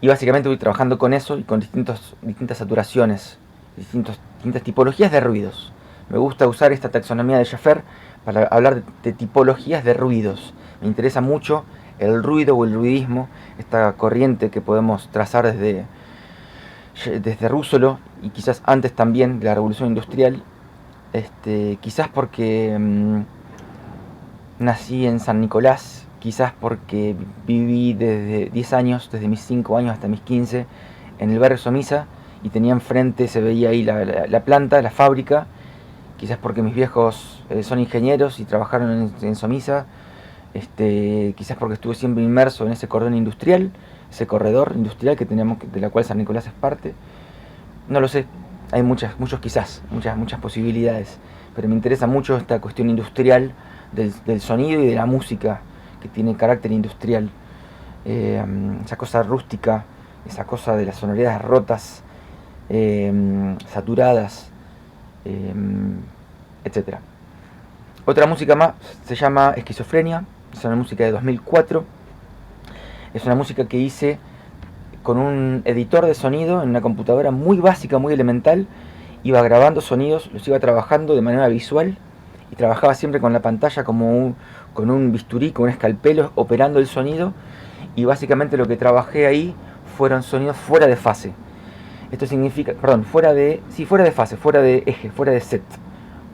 S1: Y básicamente voy trabajando con eso y con distintas saturaciones, distintas tipologías de ruidos. Me gusta usar esta taxonomía de Schaffer para hablar de tipologías de ruidos. Me interesa mucho el ruido o el ruidismo, esta corriente que podemos trazar desde Russolo y quizás antes también de la Revolución Industrial. Quizás porque nací en San Nicolás, quizás porque viví desde 10 años, desde mis 5 años hasta mis 15, en el barrio Somisa, y tenía enfrente, se veía ahí la planta, la fábrica, quizás porque mis viejos son ingenieros y trabajaron en Somisa, quizás porque estuve siempre inmerso en ese cordón industrial, ese corredor industrial que tenemos, de la cual San Nicolás es parte. No lo sé, hay muchos quizás, muchas posibilidades, pero me interesa mucho esta cuestión industrial del sonido y de la música que tiene carácter industrial, esa cosa rústica, esa cosa de las sonoridades rotas, saturadas, etc. Otra música más se llama Esquizofrenia, es una música de 2004, es una música que hice con un editor de sonido en una computadora muy básica, muy elemental. Iba grabando sonidos, los iba trabajando de manera visual y trabajaba siempre con la pantalla como con un bisturí, con un escalpelo, operando el sonido, y básicamente lo que trabajé ahí fueron sonidos fuera de fase. Esto significa, perdón, fuera de fase, fuera de eje, fuera de set.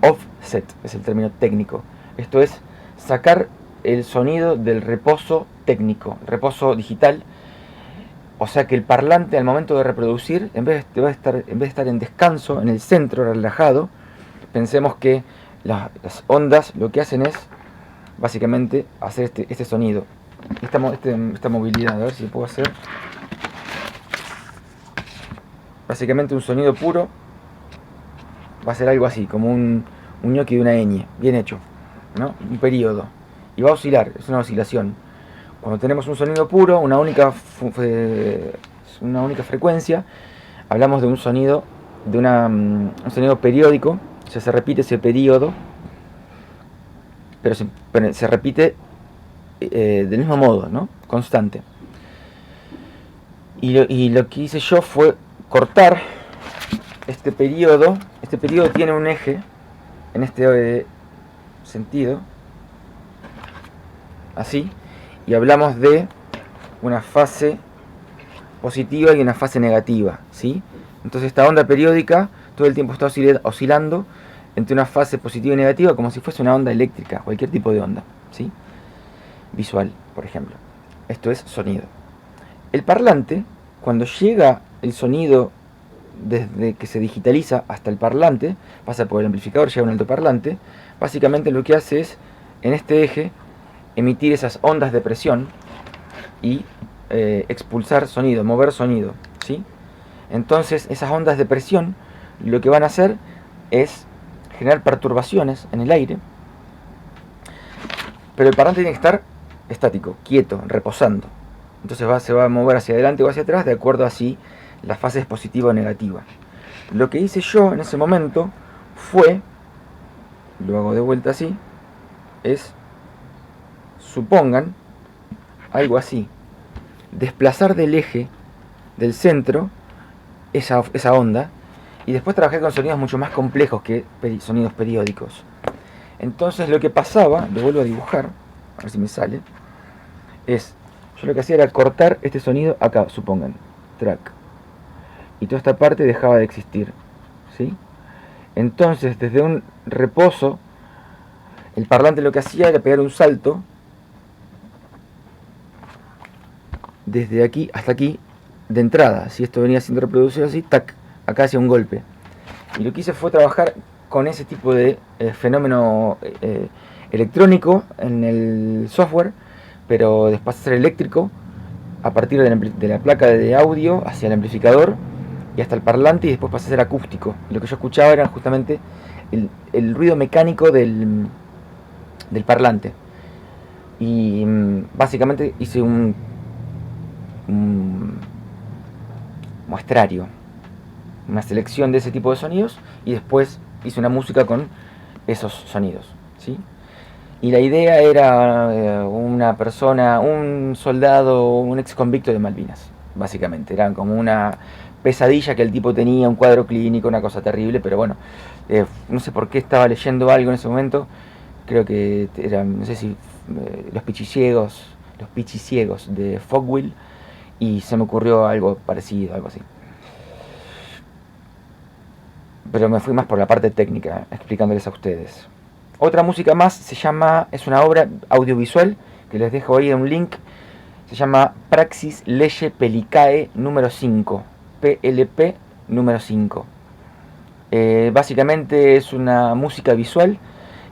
S1: Offset es el término técnico. Esto es sacar el sonido del reposo técnico, reposo digital. O sea que el parlante al momento de reproducir, en vez de estar en descanso, en el centro, relajado, pensemos que las ondas lo que hacen es básicamente hacer este sonido, esta movilidad. A ver si puedo hacer. Básicamente un sonido puro va a ser algo así, como un ñoqui de una ñ, bien hecho, ¿no? Un periodo. Y va a oscilar, es una oscilación. Cuando tenemos un sonido puro, una única frecuencia, hablamos de un sonido, un sonido periódico. O sea, se repite ese periodo, pero se repite del mismo modo, ¿no? Constante. Y lo que hice yo fue cortar este periodo. Este periodo tiene un eje en este sentido, así, y hablamos de una fase positiva y una fase negativa, ¿sí? Entonces esta onda periódica todo el tiempo está oscilando entre una fase positiva y negativa, como si fuese una onda eléctrica, cualquier tipo de onda, ¿sí? Visual, por ejemplo. Esto es sonido. El parlante, cuando llega el sonido desde que se digitaliza hasta el parlante, pasa por el amplificador, llega a un altoparlante, básicamente lo que hace es, en este eje, emitir esas ondas de presión y expulsar sonido, mover sonido, ¿sí? Entonces esas ondas de presión lo que van a hacer es generar perturbaciones en el aire, pero el parlante tiene que estar estático, quieto, reposando. Entonces se va a mover hacia adelante o hacia atrás de acuerdo a si la fase es positiva o negativa. Lo que hice yo en ese momento fue, lo hago de vuelta así, es, supongan, algo así, desplazar del eje, del centro, esa onda, y después trabajé con sonidos mucho más complejos que sonidos periódicos. Entonces lo que pasaba, lo vuelvo a dibujar, a ver si me sale, yo lo que hacía era cortar este sonido acá, supongan, track, y toda esta parte dejaba de existir, ¿sí? Entonces desde un reposo, el parlante lo que hacía era pegar un salto desde aquí hasta aquí de entrada. Si esto venía siendo reproducido así, tac, acá hacía un golpe. Y lo que hice fue trabajar con ese tipo de fenómeno electrónico en el software, pero después de ser eléctrico a partir de la placa de audio hacia el amplificador y hasta el parlante, y después pasé a ser acústico. Y lo que yo escuchaba era justamente el ruido mecánico del parlante. Y básicamente hice un muestrario, una selección de ese tipo de sonidos, y después hice una música con esos sonidos, ¿sí? Y la idea era una persona, un soldado, un ex convicto de Malvinas, básicamente. Era como una pesadilla que el tipo tenía, un cuadro clínico, una cosa terrible, pero bueno, no sé por qué estaba leyendo algo en ese momento, creo que era, no sé si los pichiciegos de Fogwill, y se me ocurrió algo parecido, algo así. Pero me fui más por la parte técnica, explicándoles a ustedes. Otra música más es una obra audiovisual, que les dejo ahí en un link, se llama Praxis Lege Pelicae número 5, PLP número 5. Básicamente es una música visual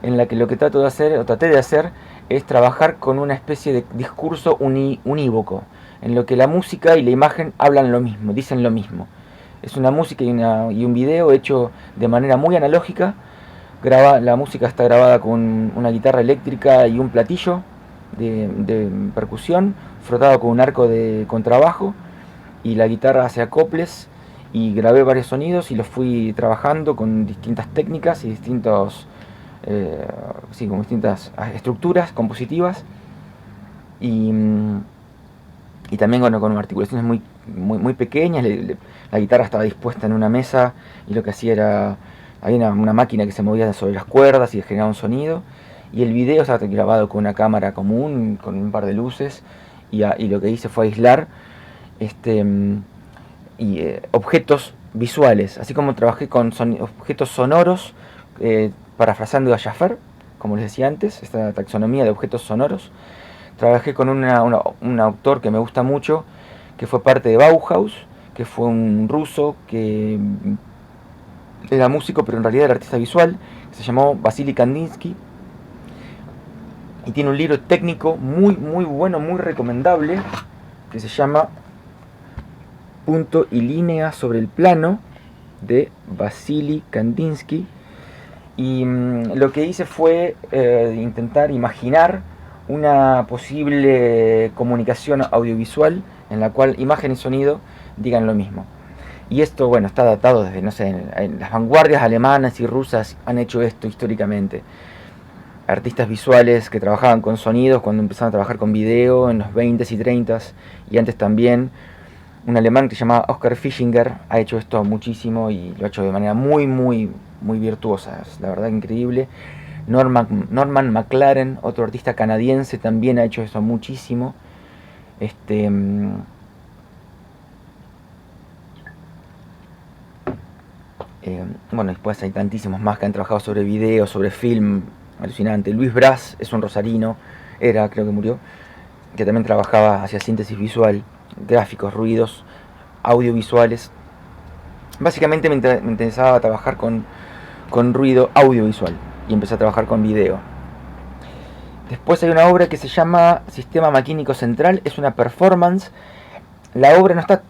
S1: en la que lo que trato de hacer, o traté de hacer, es trabajar con una especie de discurso unívoco, en lo que la música y la imagen hablan lo mismo, dicen lo mismo. Es una música y un video hecho de manera muy analógica. La música está grabada con una guitarra eléctrica y un platillo de percusión, frotado con un arco de contrabajo, y la guitarra hace acoples, y grabé varios sonidos y los fui trabajando con distintas técnicas y con distintas estructuras compositivas, y, y también con articulaciones muy pequeñas. La guitarra estaba dispuesta en una mesa y lo que hacía era, había una máquina que se movía sobre las cuerdas y generaba un sonido, y el video estaba grabado con una cámara común, con un par de luces, y lo que hice fue aislar este, objetos visuales, así como trabajé con objetos sonoros, parafraseando a Jaffer, como les decía antes, esta taxonomía de objetos sonoros. Trabajé con un autor que me gusta mucho, que fue parte de Bauhaus, que fue un ruso que era músico, pero en realidad era artista visual, que se llamó Vasily Kandinsky, y tiene un libro técnico muy bueno, muy recomendable, que se llama Punto y línea sobre el plano, de Vasily Kandinsky. Y lo que hice fue intentar imaginar una posible comunicación audiovisual en la cual imagen y sonido digan lo mismo. Y esto, bueno, está datado desde, no sé, en las vanguardias alemanas y rusas han hecho esto históricamente. Artistas visuales que trabajaban con sonidos cuando empezaron a trabajar con video en los 20s y 30s, y antes también. Un alemán que se llama Oskar Fischinger ha hecho esto muchísimo y lo ha hecho de manera muy virtuosa. Es la verdad increíble. Norman McLaren, otro artista canadiense, también ha hecho eso muchísimo. Bueno, después hay tantísimos más que han trabajado sobre video, sobre film, alucinante. Luis Brass es un rosarino, creo que murió, que también trabajaba hacia síntesis visual, gráficos, ruidos, audiovisuales. Básicamente me interesaba trabajar con ruido audiovisual y empecé a trabajar con video. Después hay una obra que se llama Sistema Maquínico Central, es una performance. La obra no está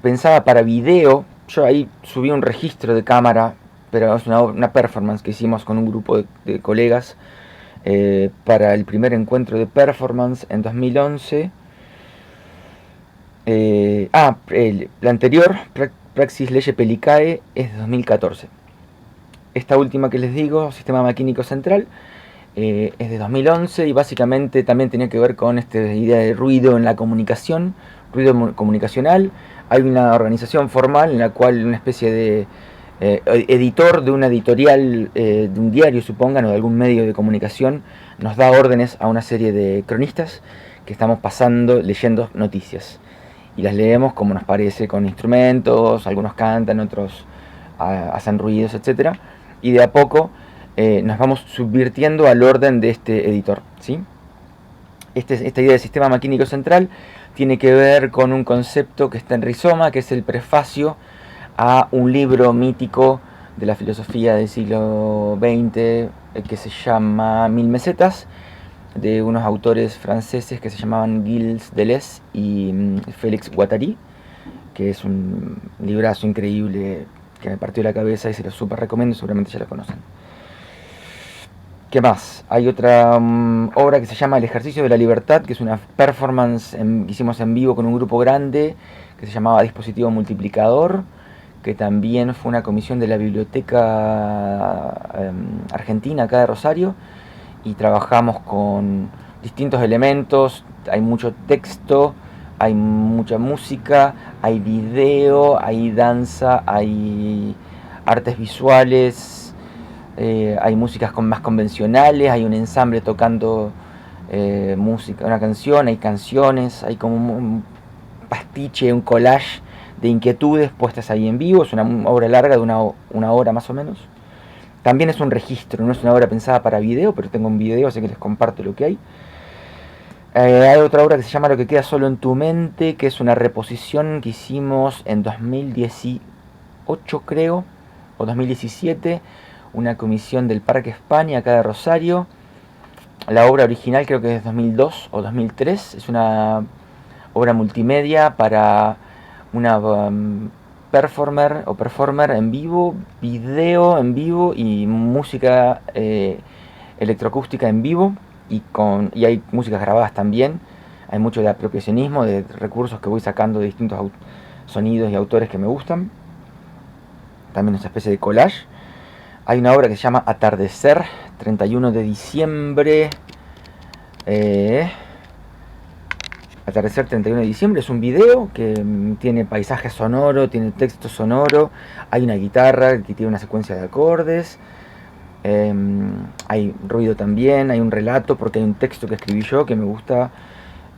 S1: pensada para video, yo ahí subí un registro de cámara, pero es una performance que hicimos con un grupo de colegas para el primer encuentro de performance en 2011. La anterior, Praxis Lege Pelicae, es de 2014. Esta última que les digo, Sistema Maquínico Central, es de 2011, y básicamente también tenía que ver con esta idea de ruido en la comunicación, ruido comunicacional. Hay una organización formal en la cual una especie de editor de una editorial, de un diario supongan, o de algún medio de comunicación, nos da órdenes a una serie de cronistas que estamos leyendo noticias. Y las leemos como nos parece, con instrumentos, algunos cantan, otros hacen ruidos, etc. Y de a poco nos vamos subvirtiendo al orden de este editor, ¿sí? Esta idea de sistema maquínico central tiene que ver con un concepto que está en Rizoma, que es el prefacio a un libro mítico de la filosofía del siglo XX que se llama Mil Mesetas, de unos autores franceses que se llamaban Gilles Deleuze y Félix Guattari, que es un librazo increíble que me partió la cabeza y se lo súper recomiendo, seguramente ya lo conocen. ¿Qué más? Hay otra obra que se llama El Ejercicio de la Libertad, que es una performance que hicimos en vivo con un grupo grande que se llamaba Dispositivo Multiplicador, que también fue una comisión de la Biblioteca Argentina acá de Rosario. y trabajamos con distintos elementos. Hay mucho texto, hay mucha música, hay video, hay danza, hay artes visuales, hay músicas más convencionales, hay un ensamble tocando música, una canción, hay canciones, hay como un pastiche, un collage de inquietudes puestas ahí en vivo. Es una obra larga de una hora más o menos. También es un registro, no es una obra pensada para video, pero tengo un video, así que les comparto lo que hay. Hay otra obra que se llama Lo que queda solo en tu mente, que es una reposición que hicimos en 2018 creo, o 2017, una comisión del Parque España acá de Rosario. La obra original creo que es 2002 o 2003, es una obra multimedia para una performer en vivo, video en vivo y música electroacústica en vivo, y hay músicas grabadas también. Hay mucho de apropiacionismo, de recursos que voy sacando de distintos sonidos y autores que me gustan. También es una especie de collage. Hay una obra que se llama Atardecer, 31 de diciembre. Atardecer 31 de diciembre es un video que tiene paisaje sonoro, tiene texto sonoro, hay una guitarra que tiene una secuencia de acordes, hay ruido también, hay un relato porque hay un texto que escribí yo que me gusta,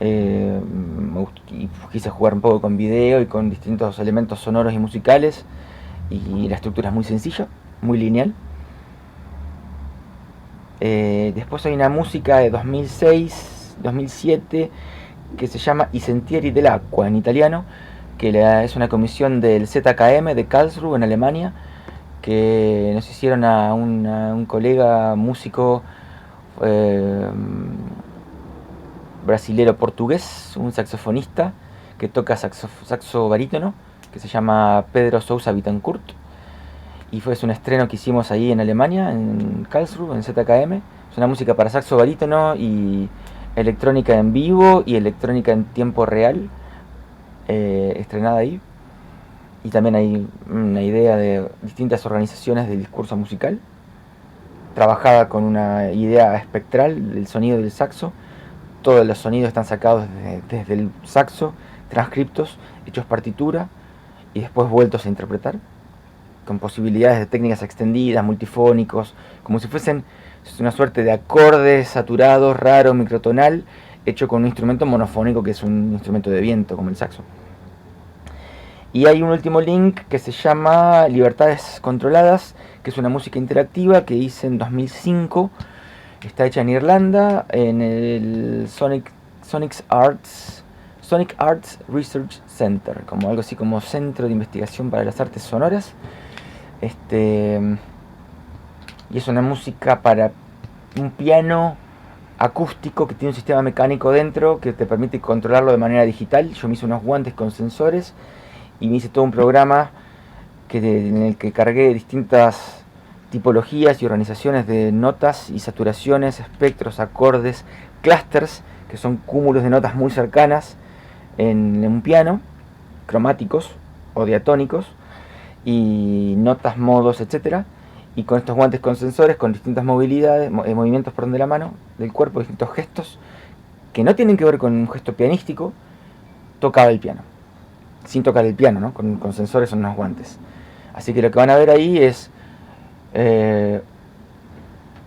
S1: y quise jugar un poco con video y con distintos elementos sonoros y musicales, y la estructura es muy sencilla, muy lineal. Después hay una música de 2006, 2007 que se llama I Sentieri dell'Acqua en italiano, que es una comisión del ZKM de Karlsruhe en Alemania, que nos hicieron a un colega músico brasilero portugués, un saxofonista que toca saxo barítono, que se llama Pedro Sousa Bittencourt, y fue un estreno que hicimos ahí en Alemania, en Karlsruhe, en ZKM. Es una música para saxo barítono y electrónica en vivo y electrónica en tiempo real, estrenada ahí. Y también hay una idea de distintas organizaciones del discurso musical, trabajada con una idea espectral del sonido del saxo. Todos los sonidos están sacados desde el saxo, transcriptos, hechos partitura y después vueltos a interpretar, con posibilidades de técnicas extendidas, multifónicos, como si fuesen una suerte de acorde saturado, raro, microtonal, hecho con un instrumento monofónico que es un instrumento de viento, como el saxo. Y hay un último link que se llama Libertades Controladas, que es una música interactiva que hice en 2005. Está hecha en Irlanda, en el Sonic Arts Research Center, como algo así como Centro de Investigación para las Artes Sonoras. Y es una música para un piano acústico que tiene un sistema mecánico dentro que te permite controlarlo de manera digital. Yo me hice unos guantes con sensores y me hice todo un programa en el que cargué distintas tipologías y organizaciones de notas y saturaciones, espectros, acordes, clusters, que son cúmulos de notas muy cercanas en un piano, cromáticos o diatónicos, y notas, modos, etcétera. Y con estos guantes con sensores, con distintas movilidades, movimientos por donde la mano, del cuerpo, distintos gestos, que no tienen que ver con un gesto pianístico, tocaba el piano. Sin tocar el piano, ¿no? Con sensores en unos guantes. Así que lo que van a ver ahí es...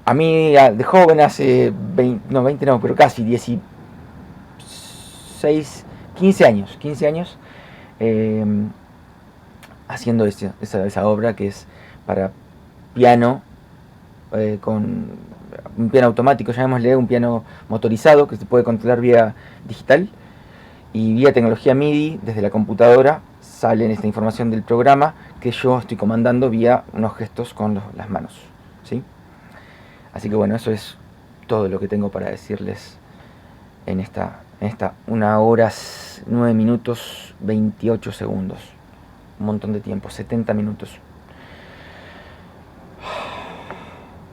S1: a mí, de joven, hace 20 no, pero casi 16, 15 años, haciendo esa obra que es para piano, con un piano automático, llamémosle, un piano motorizado que se puede controlar vía digital y vía tecnología MIDI. Desde la computadora sale esta información del programa que yo estoy comandando vía unos gestos con las manos, ¿sí? Así que bueno, eso es todo lo que tengo para decirles en esta 1 hora 9 minutos 28 segundos. Un montón de tiempo, 70 minutos.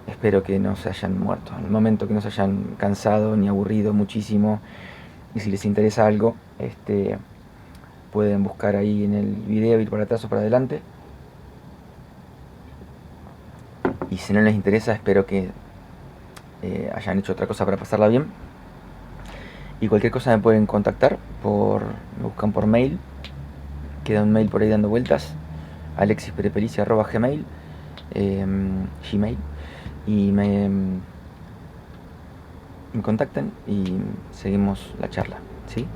S1: Espero que no se hayan muerto, en el momento que no se hayan cansado ni aburrido muchísimo. Y si les interesa algo, pueden buscar ahí en el video, ir para atrás o para adelante. Y si no les interesa, espero que hayan hecho otra cosa para pasarla bien. Y cualquier cosa me pueden contactar, me buscan por mail, queda un mail por ahí dando vueltas, alexisperepelicia@gmail, Gmail, y me contactan y seguimos la charla, ¿sí?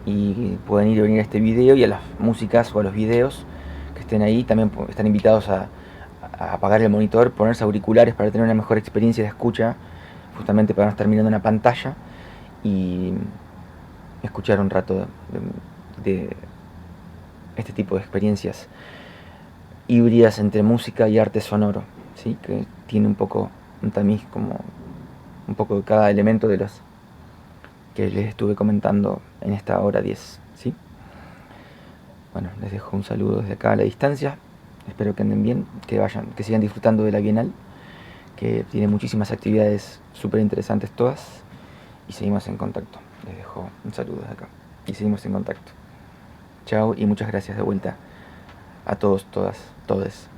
S1: Y pueden ir a venir a este video y a las músicas o a los videos que estén ahí. También están invitados a apagar el monitor, ponerse auriculares para tener una mejor experiencia de escucha, justamente para no estar mirando una pantalla y escuchar un rato de este tipo de experiencias híbridas entre música y arte sonoro, ¿sí? Que tiene un poco un tamiz, como un poco de cada elemento de los que les estuve comentando en esta hora 10, ¿sí? Bueno, les dejo un saludo desde acá a la distancia. Espero que anden bien, que sigan disfrutando de la Bienal, que tiene muchísimas actividades súper interesantes todas, y seguimos en contacto. Les dejo un saludo desde acá y seguimos en contacto. Chao y muchas gracias de vuelta a todos, todas, todes.